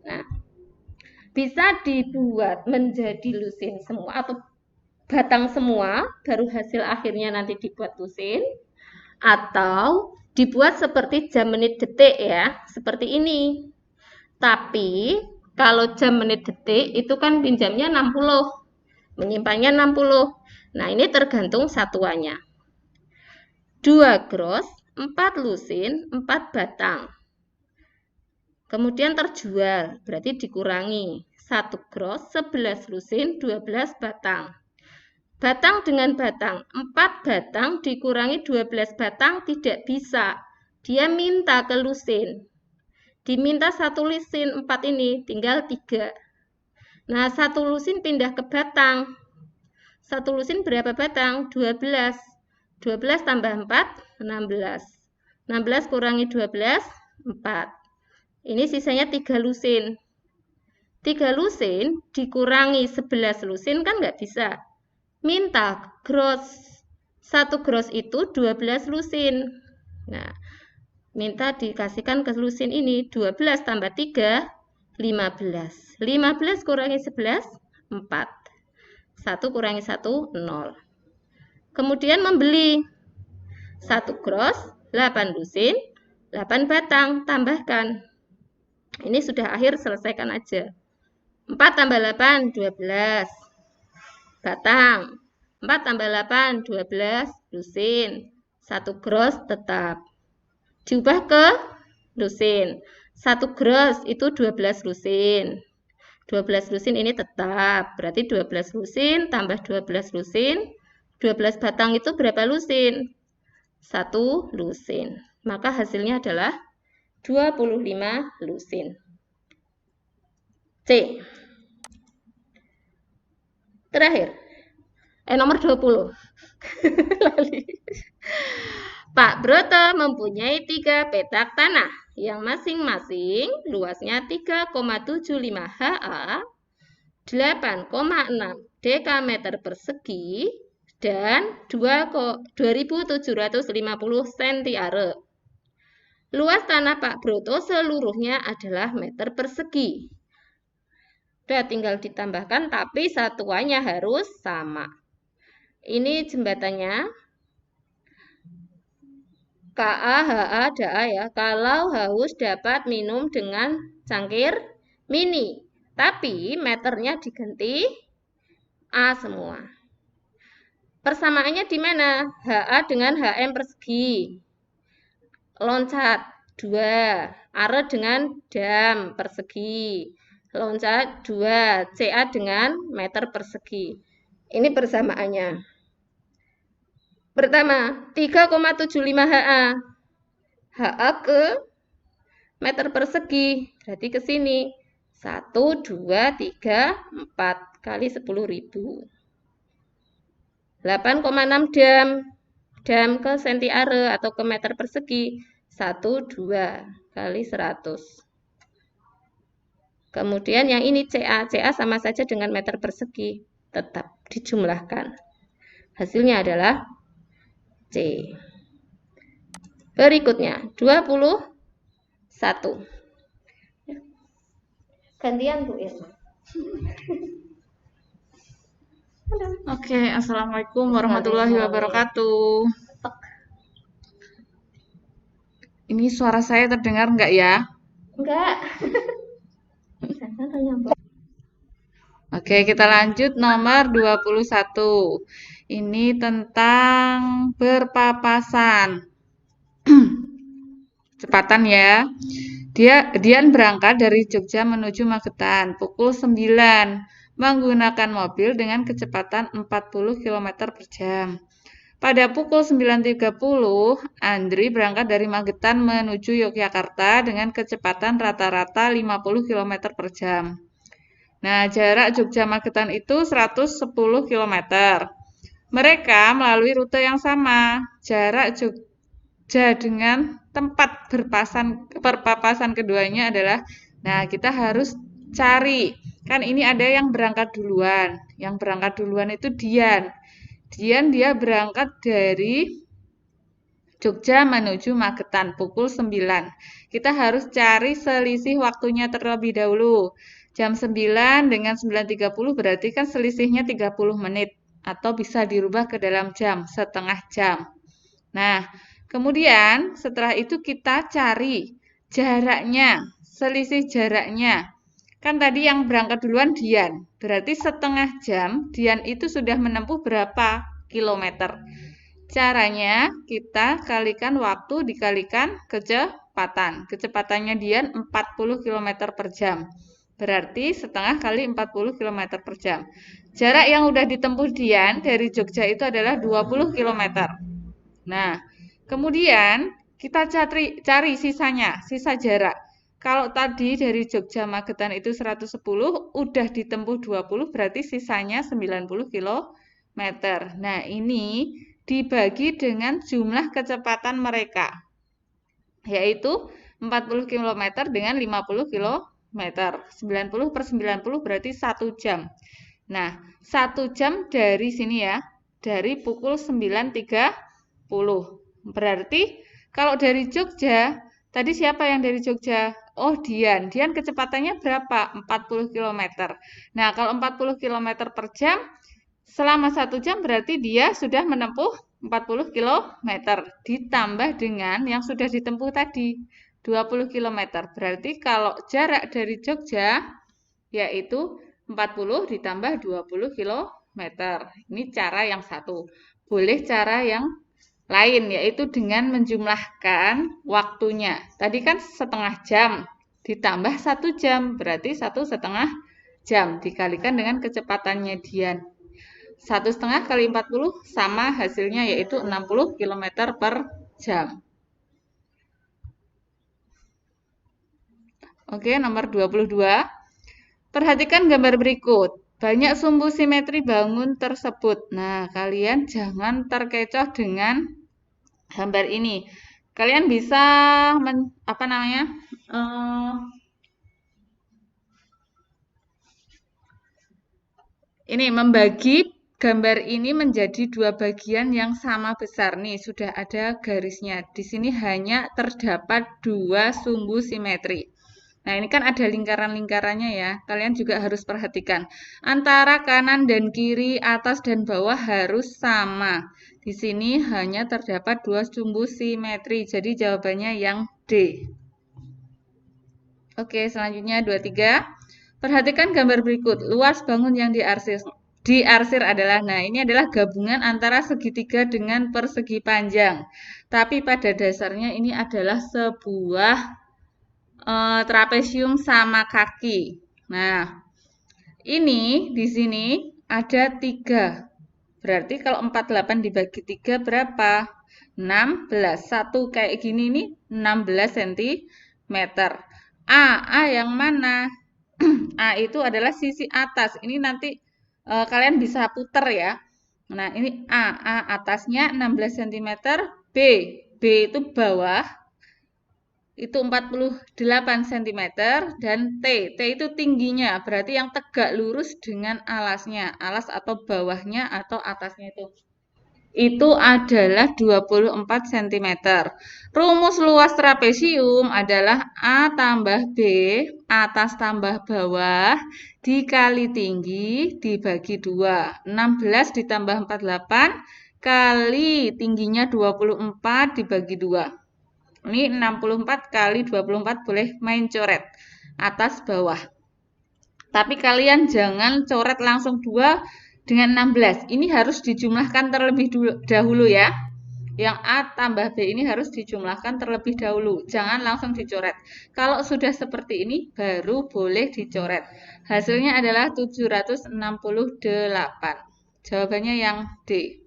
B: Nah, bisa dibuat menjadi lusin semua atau batang semua, baru hasil akhirnya nanti dibuat lusin, atau dibuat seperti jam, menit, detik ya, seperti ini. Tapi kalau jam, menit, detik itu kan pinjamnya 60, menyimpannya 60. Nah, ini tergantung satuannya. 2 gros, 4 lusin, 4 batang. Kemudian terjual, berarti dikurangi. 1 gros, 11 lusin, 12 batang. Batang dengan batang, 4 batang dikurangi 12 batang tidak bisa. Dia minta ke lusin. Diminta 1 lusin 4 ini, tinggal 3. Nah, 1 lusin pindah ke batang. 1 lusin berapa batang? 12. 12 tambah 4, 16. 16 kurangi 12, 4. Ini sisanya 3 lusin. 3 lusin dikurangi 11 lusin kan nggak bisa. Minta gros. 1 gros itu 12 lusin. Nah, minta dikasihkan ke lusin ini. 12 tambah 3, 15. 15 kurangi 11, 4. 1 kurangi 1, 0. Kemudian membeli. 1 gros, 8 lusin, 8 batang. Tambahkan. Ini sudah akhir, selesaikan aja. 4 tambah 8, 12. Batang. 4 tambah 8, 12 lusin. 1 gros tetap. Diubah ke lusin. 1 gros itu 12 lusin. 12 lusin ini tetap. Berarti 12 lusin tambah 12 lusin. 12 batang itu berapa lusin? 1 lusin. Maka hasilnya adalah 25 lusin. C. Terakhir. Nomor 20. Pak Broto mempunyai 3 petak tanah yang masing-masing luasnya 3,75 ha, 8,6 dekameter persegi, dan 2.750 cm². Luas tanah Pak Broto seluruhnya adalah meter persegi. Udah tinggal ditambahkan, tapi satuannya harus sama. Ini jembatannya. KA, HA, DA ya. Kalau haus dapat minum dengan cangkir mini. Tapi meternya diganti A semua. Persamaannya di mana? HA dengan HM persegi. Loncat 2. Are dengan dam persegi. Loncat 2, CA dengan meter persegi. Ini persamaannya. Pertama, 3,75 HA. HA ke meter persegi. Berarti ke sini. 1, 2, 3, 4 kali 10.000. 8,6 dam. Dam ke sentiare atau ke meter persegi. 1, 2 kali 100. Kemudian yang ini CA. CA sama saja dengan meter persegi. Tetap dijumlahkan. Hasilnya adalah C. Berikutnya, 21. Gantian Bu Irma.
C: Oke, Assalamualaikum warahmatullahi wabarakatuh. Ini suara saya terdengar enggak ya?
B: Enggak.
C: Oke, kita lanjut nomor 21. Ini tentang berpapasan. Cepatan ya. Dian berangkat dari Jogja menuju Magetan pukul 9 menggunakan mobil dengan kecepatan 40 km per jam. Pada pukul 9.30, Andri berangkat dari Magetan menuju Yogyakarta dengan kecepatan rata-rata 50 km per jam. Nah, jarak Jogja-Magetan itu 110 km. Mereka melalui rute yang sama. Jarak Jogja dengan tempat berpapasan keduanya adalah, nah kita harus cari. Kan ini ada yang berangkat duluan. Yang berangkat duluan itu Dian. Dia berangkat dari Jogja menuju Magetan pukul 9. Kita harus cari selisih waktunya terlebih dahulu. Jam 9 dengan 9.30 berarti kan selisihnya 30 menit. Atau bisa dirubah ke dalam jam, setengah jam. Nah, kemudian setelah itu kita cari jaraknya, selisih jaraknya. Kan tadi yang berangkat duluan Dian, berarti setengah jam Dian itu sudah menempuh berapa kilometer. Caranya kita kalikan waktu dikalikan kecepatan. Kecepatannya Dian 40 km per jam. Berarti setengah kali 40 km per jam. Jarak yang udah ditempuh Dian dari Jogja itu adalah 20 km. Nah, kemudian kita cari sisanya, sisa jarak. Kalau tadi dari Jogja Magetan itu 110, udah ditempuh 20, berarti sisanya 90 km. Nah, ini dibagi dengan jumlah kecepatan mereka, yaitu 40 km dengan 50 km. 90 per 90 berarti 1 jam. Nah, 1 jam dari sini ya, dari pukul 9.30. Berarti kalau dari Jogja, tadi siapa yang dari Jogja? Oh, Dian. Dian kecepatannya berapa? 40 km. Nah, kalau 40 km per jam, selama 1 jam berarti dia sudah menempuh 40 km. Ditambah dengan yang sudah ditempuh tadi, 20 km. Berarti kalau jarak dari Jogja, yaitu 40 ditambah 20 km. Ini cara yang satu. Boleh cara yang lain, yaitu dengan menjumlahkan waktunya. Tadi kan setengah jam, ditambah 1 jam, berarti 1,5 jam, dikalikan dengan kecepatannya Dian. 1,5 kali 40 sama hasilnya, yaitu 60 km per jam. Oke, nomor 22. Perhatikan gambar berikut. Banyak sumbu simetri bangun tersebut. Nah, kalian jangan terkecoh dengan gambar ini. Kalian bisa membagi gambar ini menjadi 2 bagian yang sama besar. Nih, sudah ada garisnya. Di sini hanya terdapat 2 sumbu simetri. Nah, ini kan ada lingkaran-lingkarannya ya. Kalian juga harus perhatikan. Antara kanan dan kiri, atas dan bawah harus sama. Di sini hanya terdapat 2 sumbu simetri. Jadi jawabannya yang D. Oke, selanjutnya 23. Perhatikan gambar berikut. Luas bangun yang diarsir adalah, nah ini adalah gabungan antara segitiga dengan persegi panjang. Tapi pada dasarnya ini adalah sebuah trapesium sama kaki. Nah, ini di sini ada 3. Berarti kalau 48 dibagi 3 berapa? 16. Satu kayak gini nih 16 cm. A yang mana? A itu adalah sisi atas. Ini nanti kalian bisa puter ya. Nah, ini A atasnya 16 cm, B itu bawah, itu 48 cm, dan T itu tingginya, berarti yang tegak lurus dengan alasnya, alas atau bawahnya atau atasnya itu adalah 24 cm. Rumus luas trapesium adalah A tambah B, atas tambah bawah, dikali tinggi, dibagi 2. 16 ditambah 48, kali tingginya 24 dibagi 2. Ini 64 kali 24 boleh main coret, atas bawah. Tapi kalian jangan coret langsung 2 dengan 16. Ini harus dijumlahkan terlebih dahulu ya. Yang A tambah B ini harus dijumlahkan terlebih dahulu. Jangan langsung dicoret. Kalau sudah seperti ini, baru boleh dicoret. Hasilnya adalah 768. Jawabannya yang D.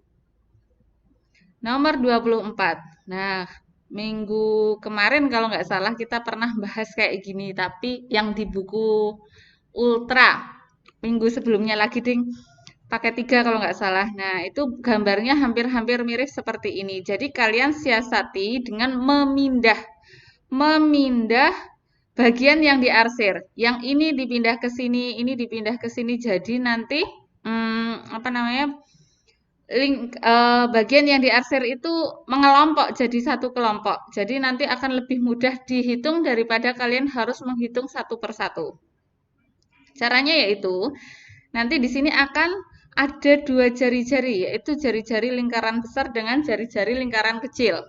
C: Nomor 24. Nah, minggu kemarin kalau nggak salah kita pernah bahas kayak gini. Tapi yang di buku Ultra. Minggu sebelumnya lagi, ding. Pakai 3 kalau nggak salah. Nah, itu gambarnya hampir-hampir mirip seperti ini. Jadi kalian siasati dengan memindah bagian yang diarsir. Yang ini dipindah ke sini, ini dipindah ke sini. Jadi nanti bagian yang diarsir itu mengelompok jadi satu kelompok. Jadi nanti akan lebih mudah dihitung daripada kalian harus menghitung satu persatu. Caranya yaitu nanti di sini akan ada 2 jari-jari, yaitu jari-jari lingkaran besar dengan jari-jari lingkaran kecil.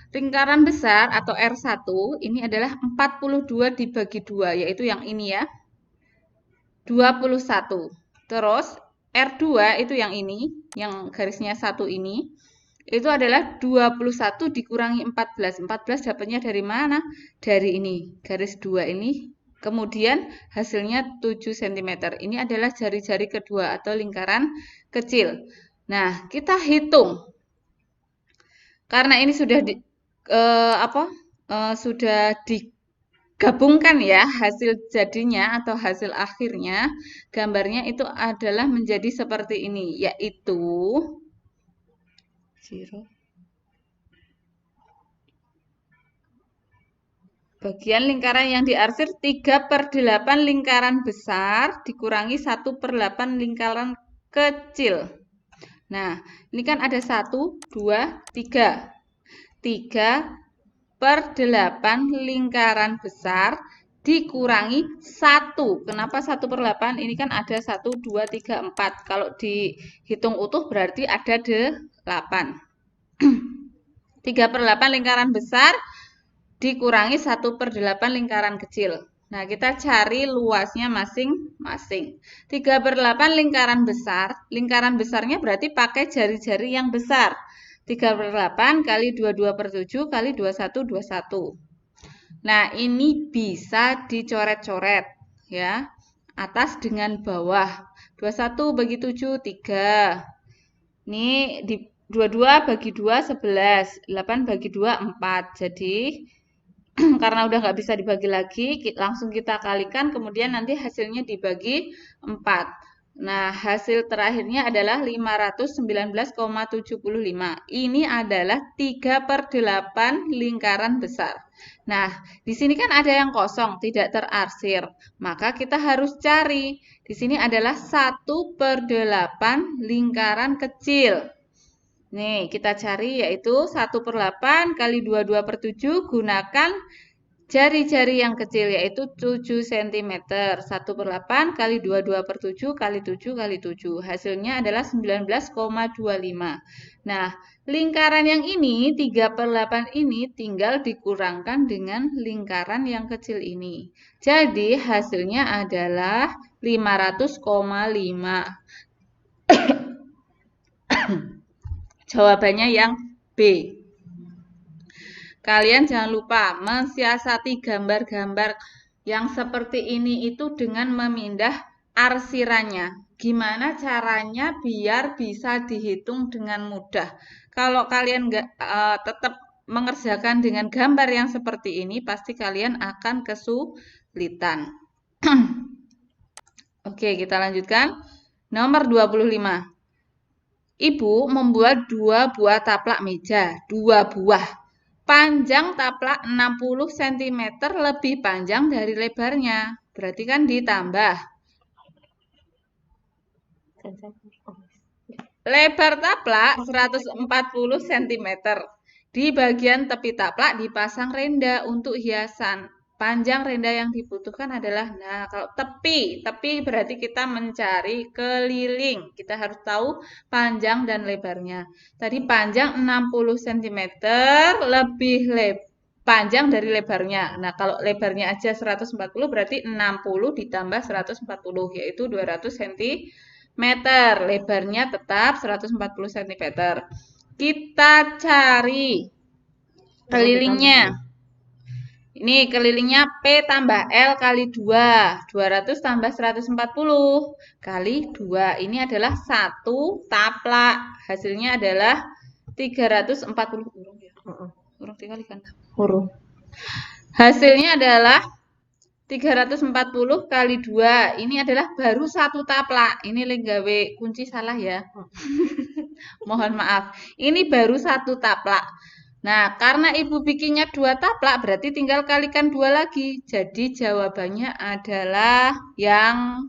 C: Lingkaran besar atau R1 ini adalah 42 dibagi 2, yaitu yang ini ya. 21. Terus R2 itu yang ini, yang garisnya 1 ini. Itu adalah 21 dikurangi 14. 14 dapatnya dari mana? Dari ini, garis 2 ini. Kemudian hasilnya 7 cm. Ini adalah jari-jari kedua atau lingkaran kecil. Nah, kita hitung. Karena ini sudah sudah digabungkan ya hasil jadinya atau hasil akhirnya, gambarnya itu adalah menjadi seperti ini, yaitu 0. Bagian lingkaran yang diarsir 3/8 lingkaran besar dikurangi 1/8 lingkaran kecil. Nah, ini kan ada 1, 2, 3. 3/8 lingkaran besar dikurangi 1. Kenapa 1/8? Ini kan ada 1, 2, 3, 4. Kalau dihitung utuh berarti ada 8. 3/8 lingkaran besar dikurangi 1/8 lingkaran kecil. Nah, kita cari luasnya masing-masing. 3/8 lingkaran besar. Lingkaran besarnya berarti pakai jari-jari yang besar. 3/8 kali 22/7 kali 21, 21. Nah, ini bisa dicoret-coret ya. Atas dengan bawah. 21 bagi 7, 3. Ini 22 bagi 2, 11. 8 bagi 2, 4. Jadi karena udah nggak bisa dibagi lagi, langsung kita kalikan, kemudian nanti hasilnya dibagi 4. Nah, hasil terakhirnya adalah 519,75. Ini adalah 3/8 lingkaran besar. Nah, di sini kan ada yang kosong, tidak terarsir. Maka kita harus cari. Di sini adalah 1/8 lingkaran kecil. Nih, kita cari yaitu 1/8 kali 22/7 gunakan jari-jari yang kecil yaitu 7 cm. 1/8 kali 22/7 kali 7 kali 7. Hasilnya adalah 19,25. Nah, lingkaran yang ini 3/8 ini tinggal dikurangkan dengan lingkaran yang kecil ini. Jadi hasilnya adalah 500,5. Jawabannya yang B. Kalian jangan lupa mensiasati gambar-gambar yang seperti ini itu dengan memindah arsirannya. Gimana caranya biar bisa dihitung dengan mudah? Kalau kalian nggak tetap mengerjakan dengan gambar yang seperti ini, pasti kalian akan kesulitan. Oke, kita lanjutkan. Nomor 25. Ibu membuat 2 buah taplak meja, 2 buah. Panjang taplak 60 cm lebih panjang dari lebarnya. Berarti kan ditambah. Lebar taplak 140 cm. Di bagian tepi taplak dipasang renda untuk hiasan. Panjang renda yang dibutuhkan adalah, nah kalau tepi berarti kita mencari keliling. Kita harus tahu panjang dan lebarnya. Tadi panjang 60 cm lebih panjang dari lebarnya. Nah kalau lebarnya aja 140 berarti 60 ditambah 140 yaitu 200 cm. Lebarnya tetap 140 cm. Kita cari kelilingnya. Ini kelilingnya P tambah L kali 2. 200 tambah 140 kali 2. Ini adalah 1 taplak. Hasilnya adalah 340. Urung dikalikan.
A: Huruf.
C: Hasilnya adalah 340 kali 2. Ini adalah baru 1 taplak. Ini gawe kunci salah ya. Mohon maaf. Ini baru 1 taplak. Nah, karena ibu bikinnya 2 taplak, berarti tinggal kalikan 2 lagi. Jadi jawabannya adalah yang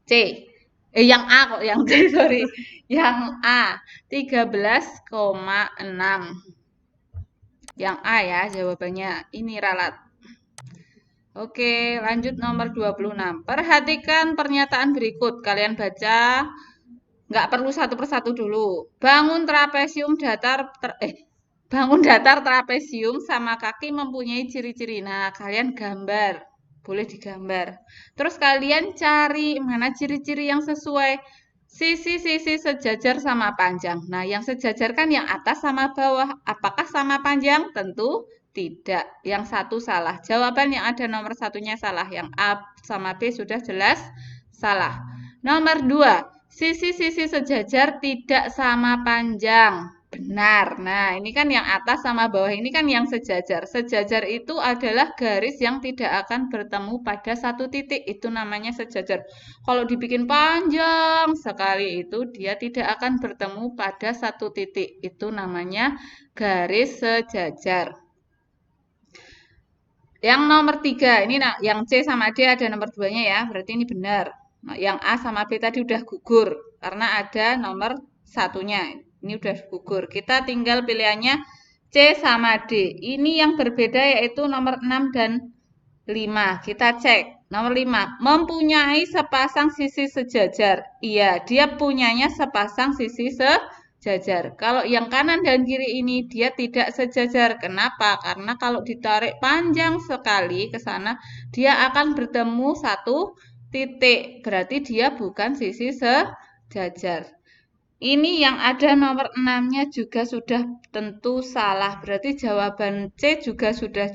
C: C. Yang A kok, yang C, sorry. Yang A, 13,6. Yang A ya jawabannya. Ini ralat. Oke, lanjut nomor 26. Perhatikan pernyataan berikut. Kalian baca, nggak perlu satu persatu dulu. Bangun datar trapesium sama kaki mempunyai ciri-ciri. Nah, kalian gambar. Boleh digambar. Terus kalian cari mana ciri-ciri yang sesuai. Sisi-sisi sejajar sama panjang. Nah, yang sejajar kan yang atas sama bawah. Apakah sama panjang? Tentu tidak. Yang satu salah. Jawaban yang ada nomor satunya salah. Yang A sama B sudah jelas salah. Nomor 2. Sisi-sisi sejajar tidak sama panjang. Benar. Nah, ini kan yang atas sama bawah. Ini kan yang sejajar. Sejajar itu adalah garis yang tidak akan bertemu pada satu titik. Itu namanya sejajar. Kalau dibikin panjang sekali itu, dia tidak akan bertemu pada satu titik. Itu namanya garis sejajar. Yang nomor 3, ini yang C sama D ada nomor 2-nya ya. Berarti ini benar. Nah, yang A sama B tadi udah gugur. Karena ada nomor satunya. Ini udah gugur. Kita tinggal pilihannya C sama D. Ini yang berbeda yaitu nomor 6 dan 5. Kita cek. Nomor 5. Mempunyai sepasang sisi sejajar. Iya, dia punyanya sepasang sisi sejajar. Kalau yang kanan dan kiri ini dia tidak sejajar. Kenapa? Karena kalau ditarik panjang sekali ke sana, dia akan bertemu satu titik. Berarti dia bukan sisi sejajar. Ini yang ada nomor 6-nya juga sudah tentu salah. Berarti jawaban C juga sudah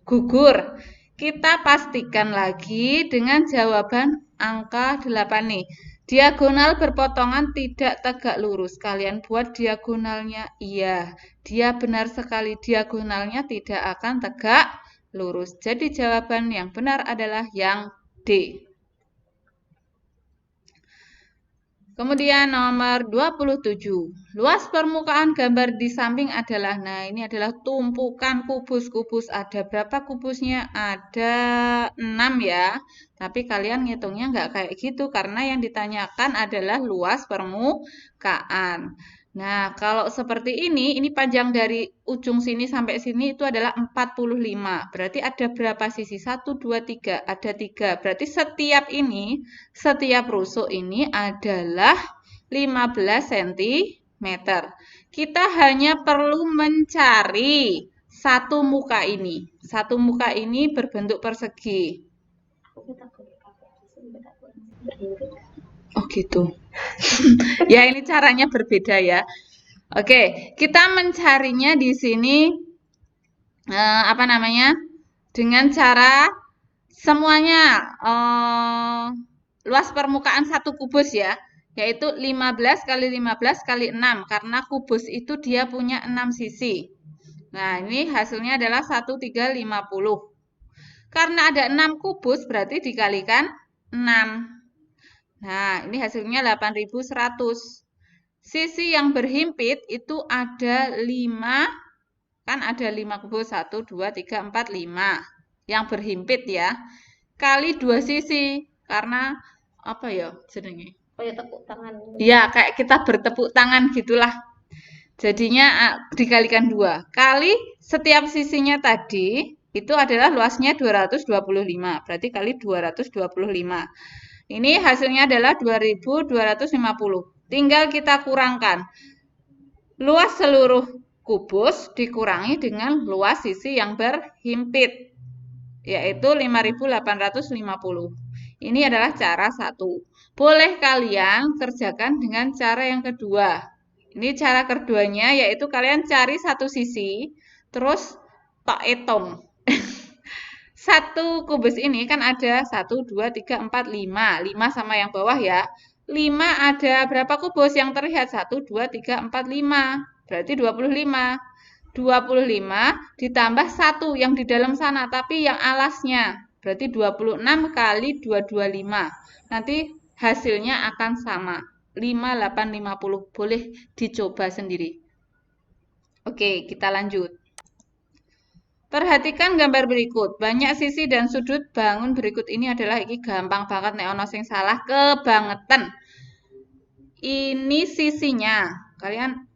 C: gugur. Kita pastikan lagi dengan jawaban angka 8 nih. Diagonal berpotongan tidak tegak lurus. Kalian buat diagonalnya. Iya, dia benar sekali. Diagonalnya tidak akan tegak lurus. Jadi jawaban yang benar adalah yang D. Kemudian nomor 27. Luas permukaan gambar di samping adalah, nah ini adalah tumpukan kubus-kubus. Ada berapa kubusnya? Ada 6 ya. Tapi kalian ngitungnya nggak kayak gitu karena yang ditanyakan adalah luas permukaan. Nah, kalau seperti ini panjang dari ujung sini sampai sini itu adalah 45. Berarti ada berapa sisi? 1, 2, 3. Ada 3. Berarti setiap rusuk ini adalah 15 cm. Kita hanya perlu mencari satu muka ini. Satu muka ini berbentuk persegi. Oh gitu. Ya ini caranya berbeda ya. Oke, kita mencarinya di sini dengan cara semuanya luas permukaan satu kubus ya, yaitu 15 kali 15 kali 6, karena kubus itu dia punya 6 sisi. Nah, ini hasilnya adalah 1350. Karena ada 6 kubus, berarti dikalikan 6. Nah, ini hasilnya 8100. Sisi yang berhimpit itu ada 5, kan ada 5 kubus, 1, 2, 3, 4, 5. Yang berhimpit ya, kali 2 sisi, karena apa ya jenenge?
B: Kayak tepuk tangan.
C: Ya, kayak kita bertepuk tangan gitulah. Jadinya dikalikan 2. Kali setiap sisinya tadi, itu adalah luasnya 225. Berarti kali 225. Ini hasilnya adalah 2250. Tinggal kita kurangkan. Luas seluruh kubus dikurangi dengan luas sisi yang berhimpit, yaitu 5850. Ini adalah cara satu. Boleh kalian kerjakan dengan cara yang kedua. Ini cara keduanya, yaitu kalian cari satu sisi, terus tak hitung. Satu kubus ini kan ada 1, 2, 3, 4, 5. 5 sama yang bawah ya. 5 ada berapa kubus yang terlihat? 1, 2, 3, 4, 5. Berarti 25. 25 ditambah 1 yang di dalam sana, tapi yang alasnya. Berarti 26 kali 225. Nanti hasilnya akan sama. 5850. Boleh dicoba sendiri. Oke, kita lanjut. Perhatikan gambar berikut. Banyak sisi dan sudut bangun berikut ini adalah iki gampang banget nek ono sing salah kebangetan. Ini sisinya. Kalian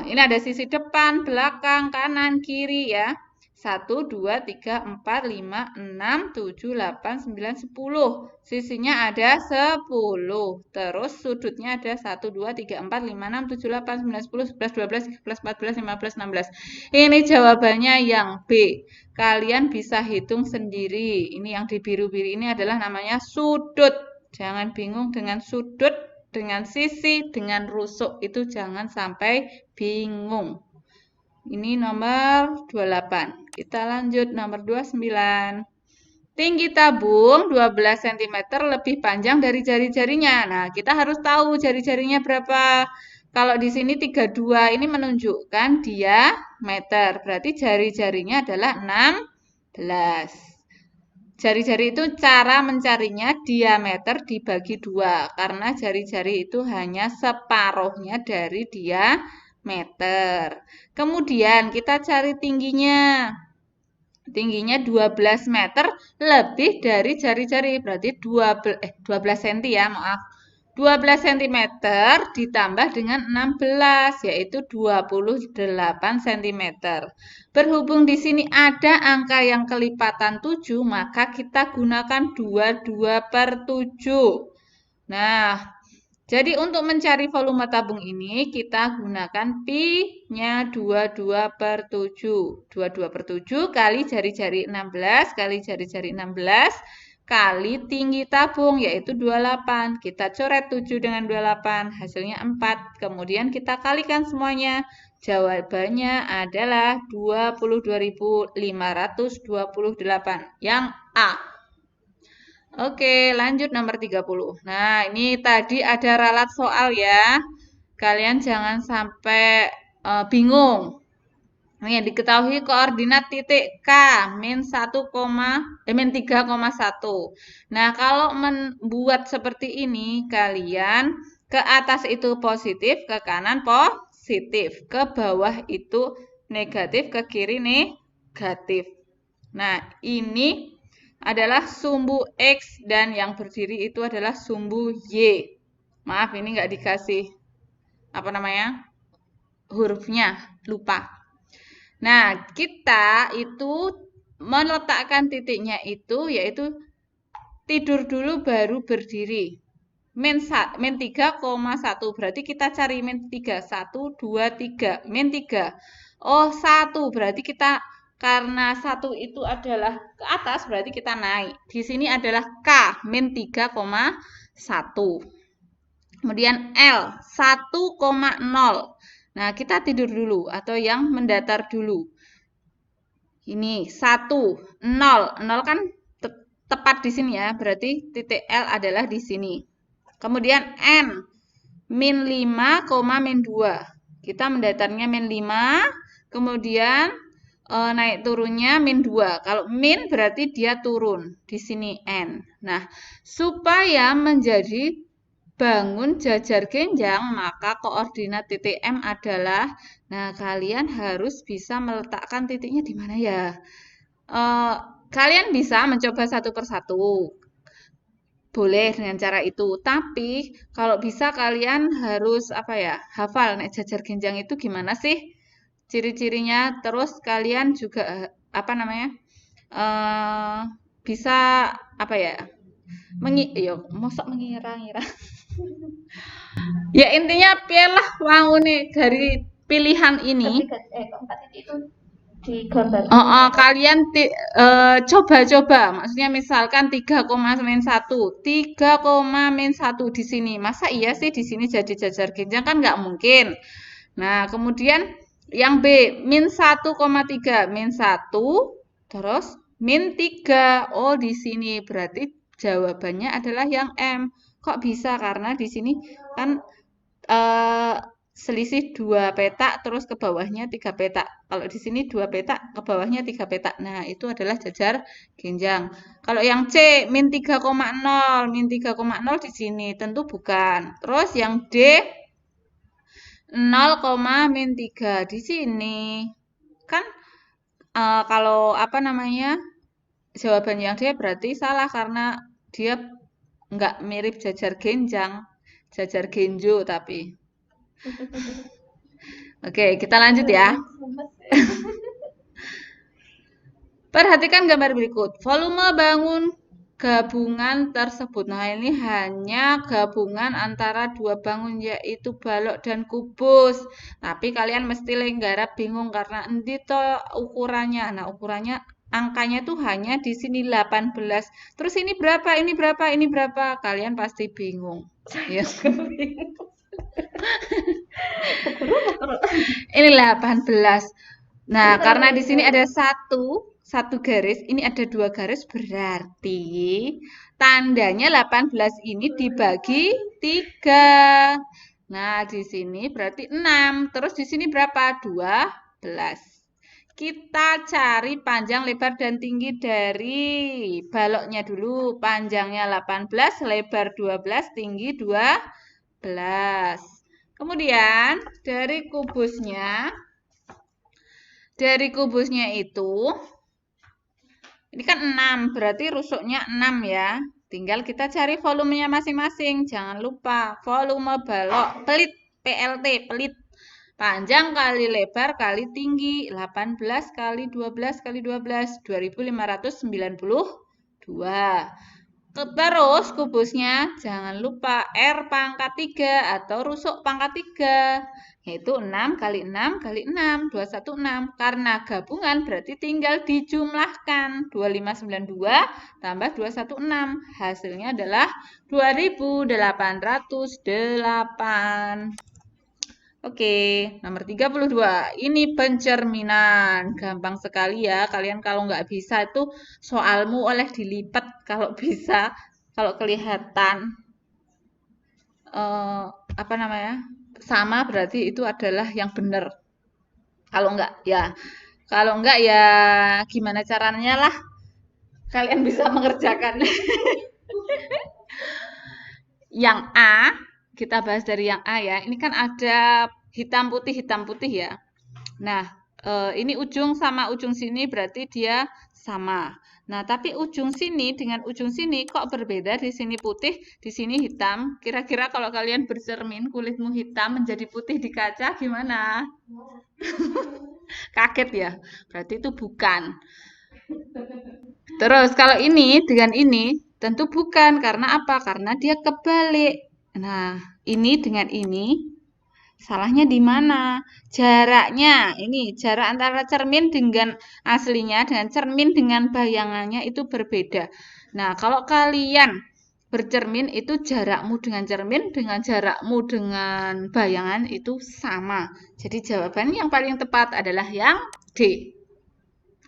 C: ini ada sisi depan, belakang, kanan, kiri ya. 1, 2, 3, 4, 5, 6, 7, 8, 9, 10. Sisinya ada 10. Terus sudutnya ada 1, 2, 3, 4, 5, 6, 7, 8, 9, 10, 11, 12, 13, 14, 15, 16. Ini jawabannya yang B. Kalian bisa hitung sendiri. Ini yang di biru-biru ini adalah namanya sudut. Jangan bingung dengan sudut, dengan sisi, dengan rusuk. Itu jangan sampai bingung. Ini nomor 28. Kita lanjut nomor 29. Tinggi tabung 12 cm lebih panjang dari jari-jarinya. Nah, kita harus tahu jari-jarinya berapa. Kalau di sini 32, ini menunjukkan diameter. Berarti jari-jarinya adalah 16. Jari-jari itu cara mencarinya diameter dibagi 2. Karena jari-jari itu hanya separuhnya dari diameter. Kemudian kita cari tingginya. Tingginya 12 meter lebih dari jari-jari. Berarti 12 cm ya, maaf. 12 cm ditambah dengan 16, yaitu 28 cm. Berhubung di sini ada angka yang kelipatan 7, maka kita gunakan 22/7. Nah, jadi untuk mencari volume tabung ini, kita gunakan Pi-nya 22/7. 22/7 kali jari-jari 16, kali jari-jari 16, kali tinggi tabung, yaitu 28. Kita coret 7 dengan 28, hasilnya 4. Kemudian kita kalikan semuanya. Jawabannya adalah 22.528. Yang A. Oke, lanjut nomor 30. Nah, ini tadi ada ralat soal ya. Kalian jangan sampai bingung. Ini diketahui koordinat titik K min 3,1. Nah, kalau membuat seperti ini, kalian ke atas itu positif, ke kanan positif, ke bawah itu negatif, ke kiri negatif. Nah, ini adalah sumbu X dan yang berdiri itu adalah sumbu Y. Maaf, ini nggak dikasih apa namanya hurufnya, lupa. Nah, kita itu meletakkan titiknya itu yaitu tidur dulu baru berdiri. Min 3,1 berarti kita cari min 3. 1, 2, 3. Min 3. Oh, 1 berarti kita karena 1 itu adalah ke atas, berarti kita naik. Di sini adalah K, min 3,1. Kemudian L, 1,0. Nah, kita tidur dulu atau yang mendatar dulu. Ini 1, 0. 0 kan tepat di sini ya, berarti titik L adalah di sini. Kemudian N, min 5, min 2. Kita mendatarnya min 5, kemudian naik turunnya min 2. Kalau min berarti dia turun. Di sini N. Nah, supaya menjadi bangun jajar genjang, maka koordinat titik M adalah, nah kalian harus bisa meletakkan titiknya di mana ya? Kalian bisa mencoba satu persatu. Boleh dengan cara itu. Tapi kalau bisa kalian harus hafal nek jajar genjang itu gimana sih? Ciri-cirinya, terus kalian juga bisa mosok mengira-ngira. Ya intinya pilih wangune dari pilihan ini. Kalian coba-coba, maksudnya misalkan 3,-1, 3,-1 di sini. Masa iya sih di sini jadi jajar genjang, kan nggak mungkin. Nah, kemudian yang B, min 1,3, min 1, terus min 3. Oh, di sini berarti jawabannya adalah yang M. Kok bisa? Karena di sini kan selisih 2 petak, terus ke bawahnya 3 petak. Kalau di sini 2 petak, ke bawahnya 3 petak. Nah, itu adalah jajar genjang. Kalau yang C, min 3,0, min 3,0 di sini, tentu bukan. Terus yang D, 0,-3 di sini. Kan kalau jawaban yang D berarti salah karena dia nggak mirip jajar genjang, jajar genjo tapi. Oke, kita lanjut ya. Perhatikan gambar berikut. Volume bangun gabungan tersebut. Nah, ini hanya gabungan antara dua bangun, yaitu balok dan kubus. Tapi kalian mesti garap bingung karena endi to ukurannya. Nah, ukurannya angkanya tuh hanya di sini 18. Terus ini berapa? Ini berapa? Ini berapa? Kalian pasti bingung. Ya. Ini 18. Nah, karena di sini ada satu garis, ini ada 2 garis, berarti tandanya 18 ini dibagi 3. Nah, di sini berarti 6. Terus di sini berapa? 12. Kita cari panjang, lebar, dan tinggi dari baloknya dulu. Panjangnya 18, lebar 12, tinggi 12. Kemudian dari kubusnya itu, ini kan 6, berarti rusuknya 6 ya. Tinggal kita cari volumenya masing-masing. Jangan lupa, volume balok, pelit, PLT, pelit. Panjang kali lebar kali tinggi, 18 kali 12 kali 12, 2592. Terus kubusnya jangan lupa R pangkat 3 atau rusuk pangkat 3. Yaitu 6 kali 6 kali 6, 216. Karena gabungan berarti tinggal dijumlahkan. 2592 tambah 216. Hasilnya adalah 2808. Oke, nomor 32. Ini pencerminan. Gampang sekali ya. Kalian kalau nggak bisa itu soalmu oleh dilipat. Kalau bisa, kalau kelihatan sama berarti itu adalah yang benar. Kalau nggak ya gimana caranya lah. Kalian bisa mengerjakan. Yang A, kita bahas dari yang A ya. Ini kan ada hitam putih ya. Nah, ini ujung sama ujung sini berarti dia sama. Nah, tapi ujung sini dengan ujung sini kok berbeda? Di sini putih, di sini hitam. Kira-kira kalau kalian bercermin, kulitmu hitam menjadi putih di kaca, gimana? Kaget ya? Berarti itu bukan. Terus kalau ini dengan ini, tentu bukan. Karena apa? Karena dia kebalik. Nah, ini dengan ini, salahnya di mana? Jaraknya, ini jarak antara cermin dengan aslinya, dengan cermin dengan bayangannya itu berbeda. Nah, kalau kalian bercermin itu jarakmu dengan cermin dengan jarakmu dengan bayangan itu sama. Jadi jawaban yang paling tepat adalah yang D.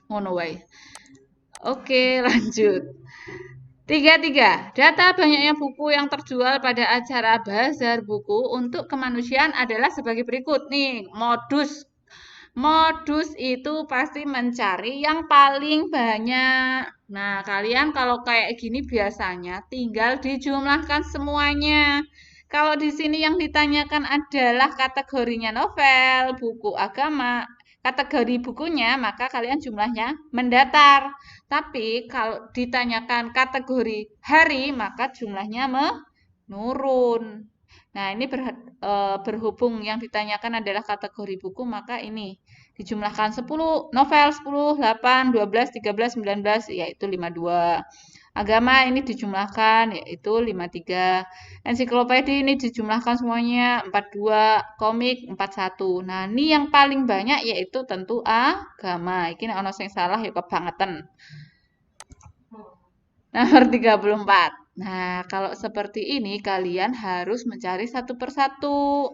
C: Ngono wae. Oke, lanjut. 3. Data banyaknya buku yang terjual pada acara bazar buku untuk kemanusiaan adalah sebagai berikut. Nih, modus. Modus itu pasti mencari yang paling banyak. Nah, kalian kalau kayak gini biasanya tinggal dijumlahkan semuanya. Kalau di sini yang ditanyakan adalah kategorinya novel, buku agama, kategori bukunya, maka kalian jumlahnya mendatar. Tapi kalau ditanyakan kategori hari, maka jumlahnya menurun. Nah, ini berhubung yang ditanyakan adalah kategori buku, maka ini dijumlahkan 10, novel 10, 8, 12, 13, 19, yaitu 52. Agama ini dijumlahkan, yaitu 53. Ensiklopedia ini dijumlahkan semuanya 42, komik 41. Nah, ini yang paling banyak yaitu tentu agama. Ini ono sing salah ya kebangetan. Nomor 34. Nah, kalau seperti ini kalian harus mencari satu persatu.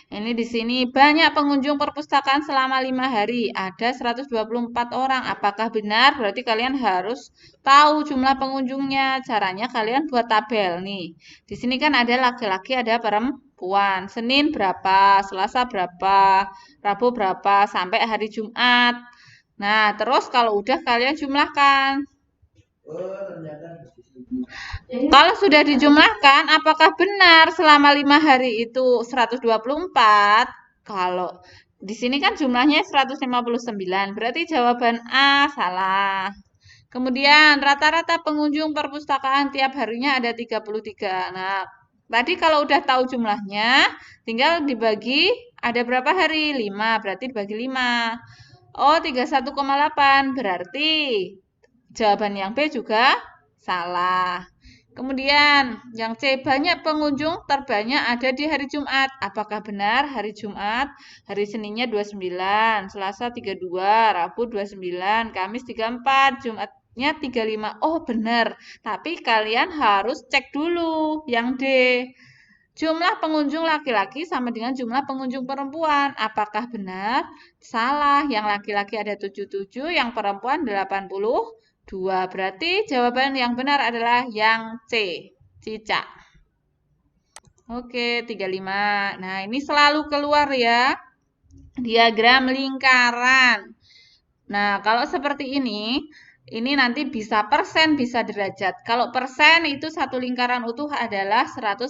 C: Ini di sini banyak pengunjung perpustakaan selama 5 hari. Ada 124 orang. Apakah benar? Berarti kalian harus tahu jumlah pengunjungnya. Caranya kalian buat tabel nih. Di sini kan ada laki-laki, ada perempuan. Senin berapa, Selasa berapa, Rabu berapa, sampai hari Jumat. Nah, terus kalau udah kalian jumlahkan. Kalau sudah dijumlahkan, apakah benar selama 5 hari itu 124? Kalau di sini kan jumlahnya 159, berarti jawaban A salah. Kemudian rata-rata pengunjung perpustakaan tiap harinya ada 33. Nah, tadi kalau udah tahu jumlahnya, tinggal dibagi ada berapa hari? 5, berarti dibagi 5. Oh, 31,8, berarti jawaban yang B juga salah. Kemudian yang C, banyak pengunjung terbanyak ada di hari Jumat. Apakah benar hari Jumat? Hari Seninnya 29, Selasa 32, Rabu 29, Kamis 34, Jumatnya 35. Oh benar, tapi kalian harus cek dulu yang D. Jumlah pengunjung laki-laki sama dengan jumlah pengunjung perempuan. Apakah benar? Salah. Yang laki-laki ada 77, yang perempuan 82. Berarti jawaban yang benar adalah yang C. Cicak. Oke, 35. Nah, ini selalu keluar ya. Diagram lingkaran. Nah, kalau seperti ini nanti bisa persen, bisa derajat. Kalau persen itu satu lingkaran utuh adalah 100%.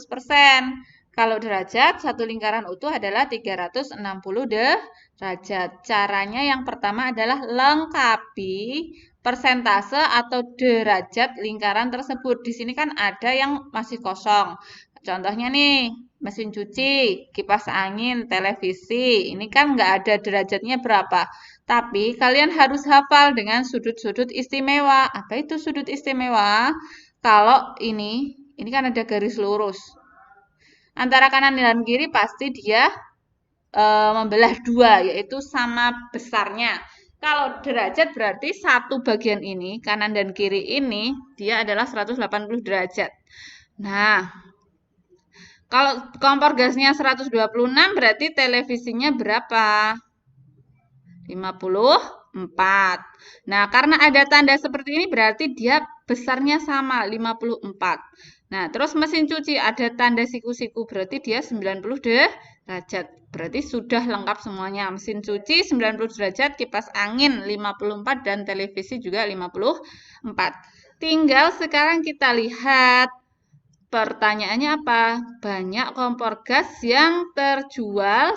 C: Kalau derajat, satu lingkaran utuh adalah 360 derajat. Caranya yang pertama adalah lengkapi persentase atau derajat lingkaran tersebut. Di sini kan ada yang masih kosong. Contohnya nih, mesin cuci, kipas angin, televisi. Ini kan nggak ada derajatnya berapa. Tapi kalian harus hafal dengan sudut-sudut istimewa. Apa itu sudut istimewa? Kalau ini kan ada garis lurus. Antara kanan dan kiri pasti dia membelah dua, yaitu sama besarnya. Kalau derajat berarti satu bagian ini, kanan dan kiri ini, dia adalah 180 derajat. Nah, kalau kompor gasnya 126 berarti televisinya berapa? 54. Nah, karena ada tanda seperti ini berarti dia besarnya sama, 54. Nah, terus mesin cuci ada tanda siku-siku berarti dia 90 derajat. Berarti sudah lengkap semuanya. Mesin cuci 90 derajat, kipas angin 54 dan televisi juga 54. Tinggal sekarang kita lihat pertanyaannya apa? Banyak kompor gas yang terjual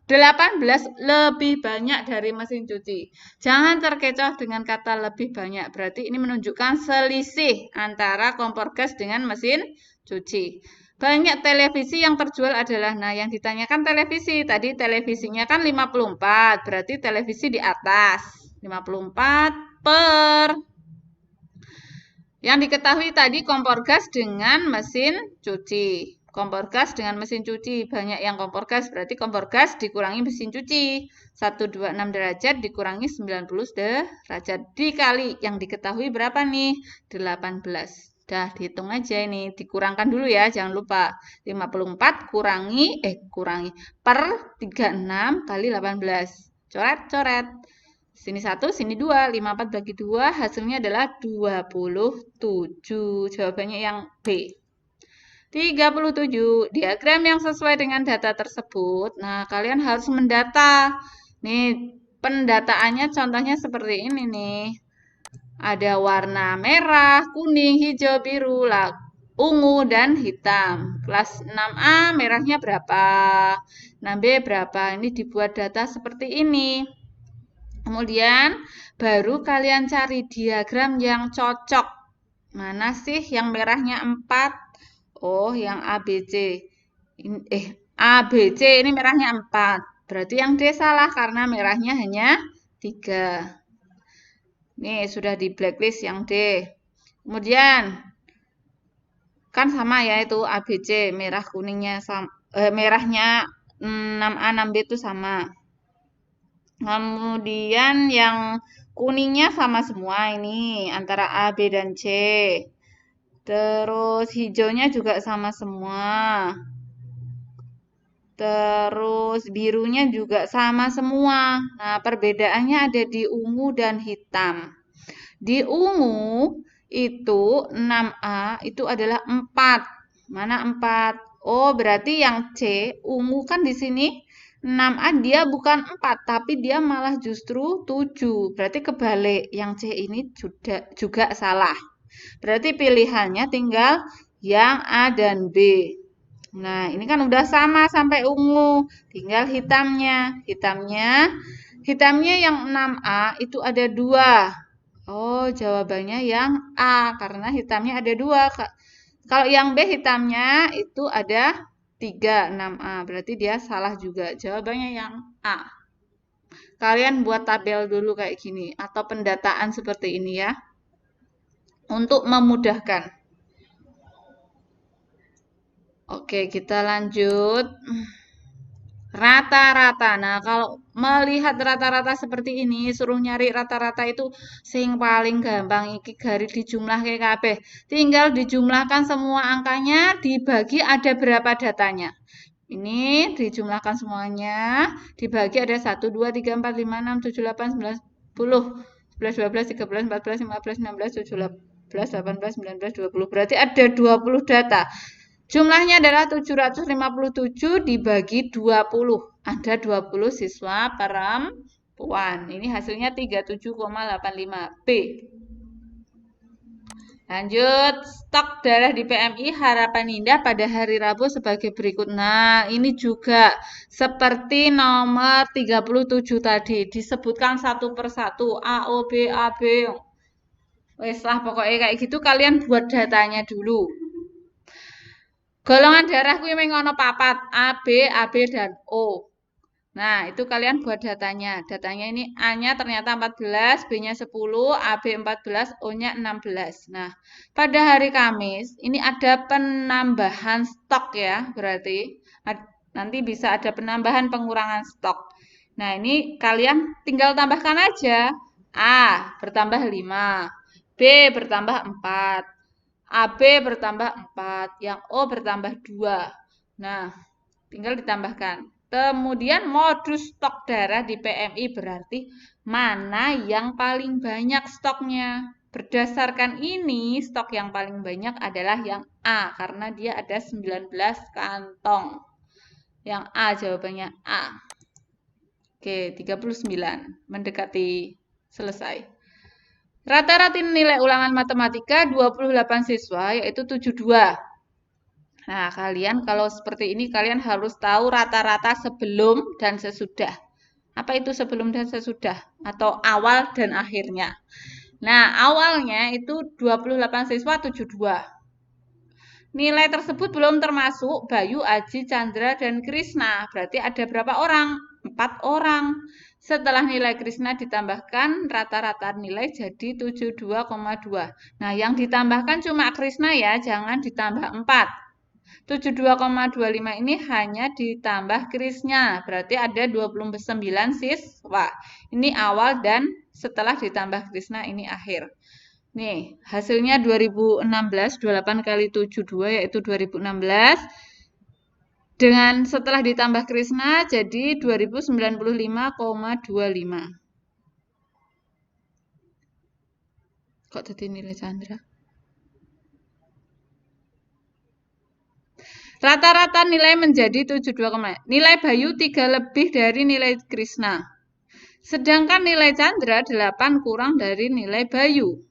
C: 18 lebih banyak dari mesin cuci. Jangan terkecoh dengan kata lebih banyak. Berarti ini menunjukkan selisih antara kompor gas dengan mesin cuci. Banyak televisi yang terjual adalah, nah yang ditanyakan televisi. Tadi televisinya kan 54, berarti televisi di atas. 54 per. Yang diketahui tadi kompor gas dengan mesin cuci. Kompor gas dengan mesin cuci. Banyak yang kompor gas, berarti kompor gas dikurangi mesin cuci. 126 derajat dikurangi 90 derajat. Dikali yang diketahui berapa nih? 18. Dah dihitung aja ini. Dikurangkan dulu ya, jangan lupa. 54 kurangi per 36 kali 18. Coret-coret. Sini 1, sini 2. 54 bagi 2 hasilnya adalah 27. Jawabannya yang B. 37. Diagram yang sesuai dengan data tersebut. Nah, kalian harus mendata. Nih, pendataannya contohnya seperti ini nih. Ada warna merah, kuning, hijau, biru, ungu, dan hitam. Kelas 6A merahnya berapa? 6B berapa? Ini dibuat data seperti ini. Kemudian baru kalian cari diagram yang cocok. Mana sih yang merahnya 4? Oh, yang ABC. ABC ini merahnya 4. Berarti yang D salah karena merahnya hanya 3. Nih, sudah di blacklist yang D. Kemudian, kan sama ya itu ABC, merah kuningnya sama, merahnya 6A, 6B itu sama. Kemudian yang kuningnya sama semua ini, antara A, B, dan C. Terus hijaunya juga sama semua. Terus birunya juga sama semua. Nah, perbedaannya ada di ungu dan hitam. Di ungu itu 6A itu adalah 4. Mana 4? Oh, berarti yang C, ungu kan di sini 6A dia bukan 4, tapi dia malah justru 7. Berarti kebalik, yang C ini juga salah. Berarti pilihannya tinggal yang A dan B. Nah, ini kan udah sama sampai ungu. Tinggal hitamnya. Hitamnya yang 6A itu ada 2. Oh, jawabannya yang A. Karena hitamnya ada 2. Kalau yang B hitamnya itu ada 3, 6A. Berarti dia salah juga. Jawabannya yang A. Kalian buat tabel dulu kayak gini. Atau pendataan seperti ini ya. Untuk memudahkan. Oke, kita lanjut. Rata-rata. Nah, kalau melihat rata-rata seperti ini, suruh nyari rata-rata itu sing paling gampang iki garis dijumlah ke kabeh. Tinggal dijumlahkan semua angkanya, dibagi ada berapa datanya. Ini dijumlahkan semuanya, dibagi ada 1, 2, 3, 4, 5, 6, 7, 8, 9, 10, 11, 12, 13, 14, 15, 16, 17, 18, 19, 20. Berarti ada 20 data. Jumlahnya adalah 757 dibagi 20. Ada 20 siswa perempuan. Ini hasilnya 37,85 B. Lanjut, stok darah di PMI Harapan Indah pada hari Rabu sebagai berikut. Nah, ini juga seperti nomor 37 tadi. Disebutkan satu persatu. A, O, B, A, B. Wes lah, pokoknya kayak gitu kalian buat datanya dulu. Golongan darah kuwi mung ana 4, AB, AB, dan O. Nah, itu kalian buat datanya. Datanya ini A-nya ternyata 14, B-nya 10, AB 14, O-nya 16. Nah, pada hari Kamis ini ada penambahan stok ya, berarti nanti bisa ada penambahan pengurangan stok. Nah, ini kalian tinggal tambahkan aja. A bertambah 5, B bertambah 4. AB bertambah 4, yang O bertambah 2. Nah, tinggal ditambahkan. Kemudian modus stok darah di PMI berarti mana yang paling banyak stoknya. Berdasarkan ini, stok yang paling banyak adalah yang A, karena dia ada 19 kantong. Yang A jawabannya A. Oke, 39. Mendekati selesai. Rata-rata nilai ulangan matematika 28 siswa yaitu 72. Nah, kalian kalau seperti ini kalian harus tahu rata-rata sebelum dan sesudah. Apa itu sebelum dan sesudah? Atau awal dan akhirnya. Nah, awalnya itu 28 siswa 72. Nilai tersebut belum termasuk Bayu, Aji, Chandra, dan Krisna. Berarti ada berapa orang? 4 orang. Setelah nilai Krisna ditambahkan, rata-rata nilai jadi 72,2. Nah, yang ditambahkan cuma Krisna ya, jangan ditambah 4. 72,25 ini hanya ditambah Krisna, berarti ada 29 siswa. Ini awal dan setelah ditambah Krisna ini akhir. Nih, hasilnya 2016, 28 kali 72 yaitu 2016. Dengan setelah ditambah Krisna jadi 2095,25. Kok tadi nilai Chandra? Rata-rata nilai menjadi 72, nilai Bayu 3 lebih dari nilai Krisna. Sedangkan nilai Chandra 8 kurang dari nilai Bayu.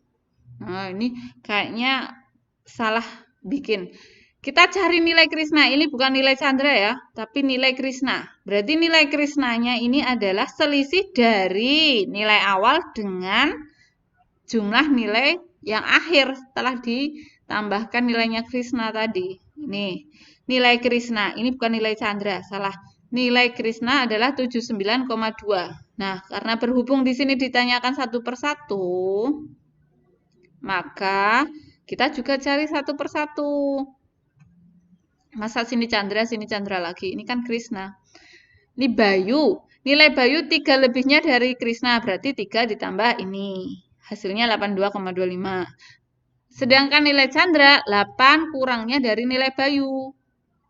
C: Nah, ini kayaknya salah bikin. Kita cari nilai Krisna. Ini bukan nilai Chandra ya, tapi nilai Krisna. Berarti nilai Krisnanya ini adalah selisih dari nilai awal dengan jumlah nilai yang akhir setelah ditambahkan nilainya Krisna tadi. Nih, nilai Krisna. Ini bukan nilai Chandra, salah. Nilai Krisna adalah 79,2. Nah, karena berhubung di sini ditanyakan satu persatu, maka kita juga cari satu persatu. Masa sini Chandra lagi. Ini kan Krisna. Ini Bayu. Nilai Bayu 3 lebihnya dari Krisna. Berarti 3 ditambah ini. Hasilnya 82,25. Sedangkan nilai Chandra 8 kurangnya dari nilai Bayu.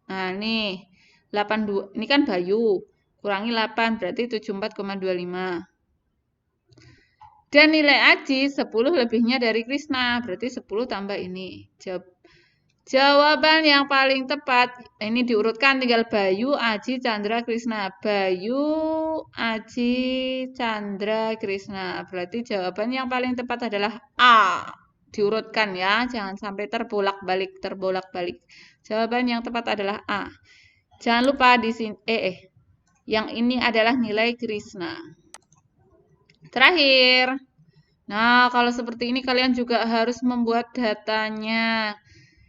C: Nah, nih. 82. Ini kan Bayu. Kurangi 8 berarti 74,25. Dan nilai Aji 10 lebihnya dari Krisna. Berarti 10 tambah ini. Jawaban yang paling tepat, ini diurutkan tinggal Bayu, Aji, Chandra, Krisna. Bayu, Aji, Chandra, Krisna. Berarti jawaban yang paling tepat adalah A. Diurutkan ya, jangan sampai terbolak-balik. Jawaban yang tepat adalah A. Jangan lupa di sini yang ini adalah nilai Krisna. Terakhir. Nah, kalau seperti ini kalian juga harus membuat datanya.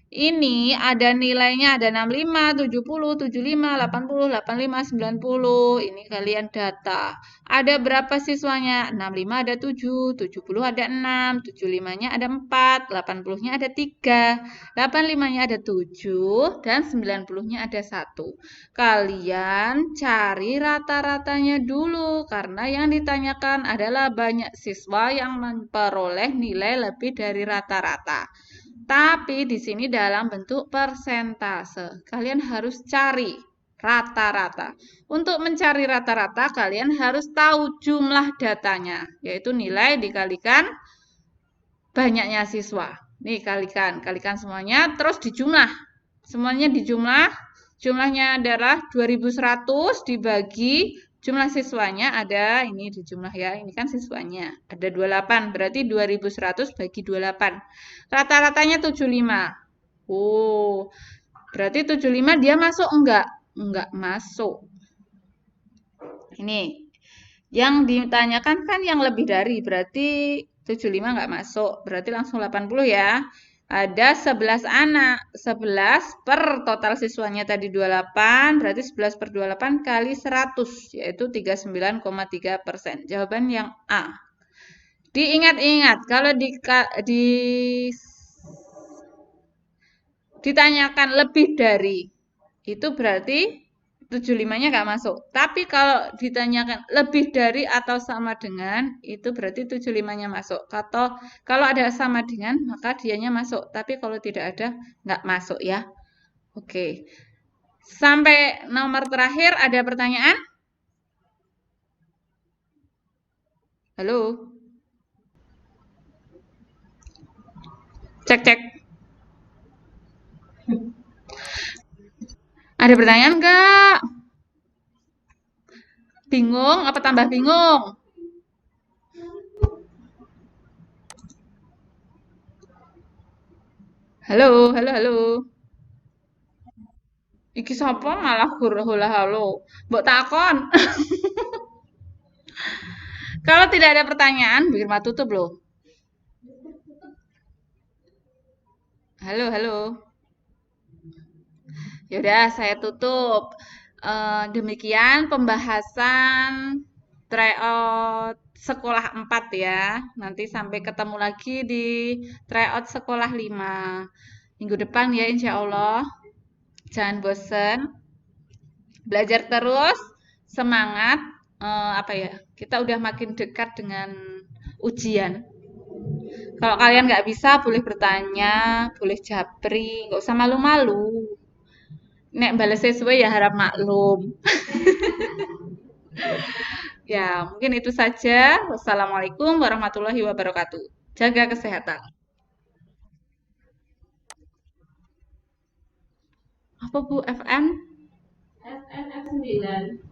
C: Ini ada nilainya, ada 65, 70, 75, 80, 85, 90. Ini kalian data. Ada berapa siswanya? 65 ada 7, 70 ada 6, 75-nya ada 4, 80-nya ada 3, 85-nya ada 7, dan 90-nya ada 1. Kalian cari rata-ratanya dulu, karena yang ditanyakan adalah banyak siswa yang memperoleh nilai lebih dari rata-rata. Tapi di sini dalam bentuk persentase. Kalian harus cari rata-rata. Untuk mencari rata-rata, kalian harus tahu jumlah datanya, yaitu nilai dikalikan banyaknya siswa. Nih, kalikan semuanya, terus dijumlah. Semuanya dijumlah, jumlahnya adalah 2100 dibagi jumlah siswanya ada, ini dijumlah ya, ini kan siswanya. Ada 28, berarti 2100 bagi 28. Rata-ratanya 75. Oh, berarti 75 dia masuk enggak? Enggak masuk. Ini, yang ditanyakan kan yang lebih dari, berarti 75 enggak masuk. Berarti langsung 80 ya. Ada 11 anak, 11 per total siswanya tadi 28, berarti 11 per 28 kali 100, yaitu 39,3%. Jawaban yang A. Diingat-ingat, kalau ditanyakan lebih dari, itu berarti 75-nya nggak masuk. Tapi kalau ditanyakan lebih dari atau sama dengan, itu berarti 75-nya masuk. Atau kalau ada sama dengan, maka dianya masuk. Tapi kalau tidak ada, nggak masuk ya. Oke. Sampai nomor terakhir, ada pertanyaan? Halo? Cek. Ada pertanyaan nggak? Bingung? Apa tambah bingung? Halo. Iki sapa malah hula halo. Mbok takon. Kalau tidak ada pertanyaan, Birma tutup loh. Halo. Yaudah, saya tutup. Demikian pembahasan tryout sekolah 4 ya. Nanti sampai ketemu lagi di tryout sekolah 5. Minggu depan ya insya Allah. Jangan bosen. Belajar terus, semangat. Kita udah makin dekat dengan ujian. Kalau kalian nggak bisa, boleh bertanya, boleh japri, nggak usah malu-malu. Nek balas sesuai ya harap maklum. Ya, mungkin itu saja. Wassalamualaikum warahmatullahi wabarakatuh. Jaga kesehatan. Apa Bu, FN?
B: SNF 9.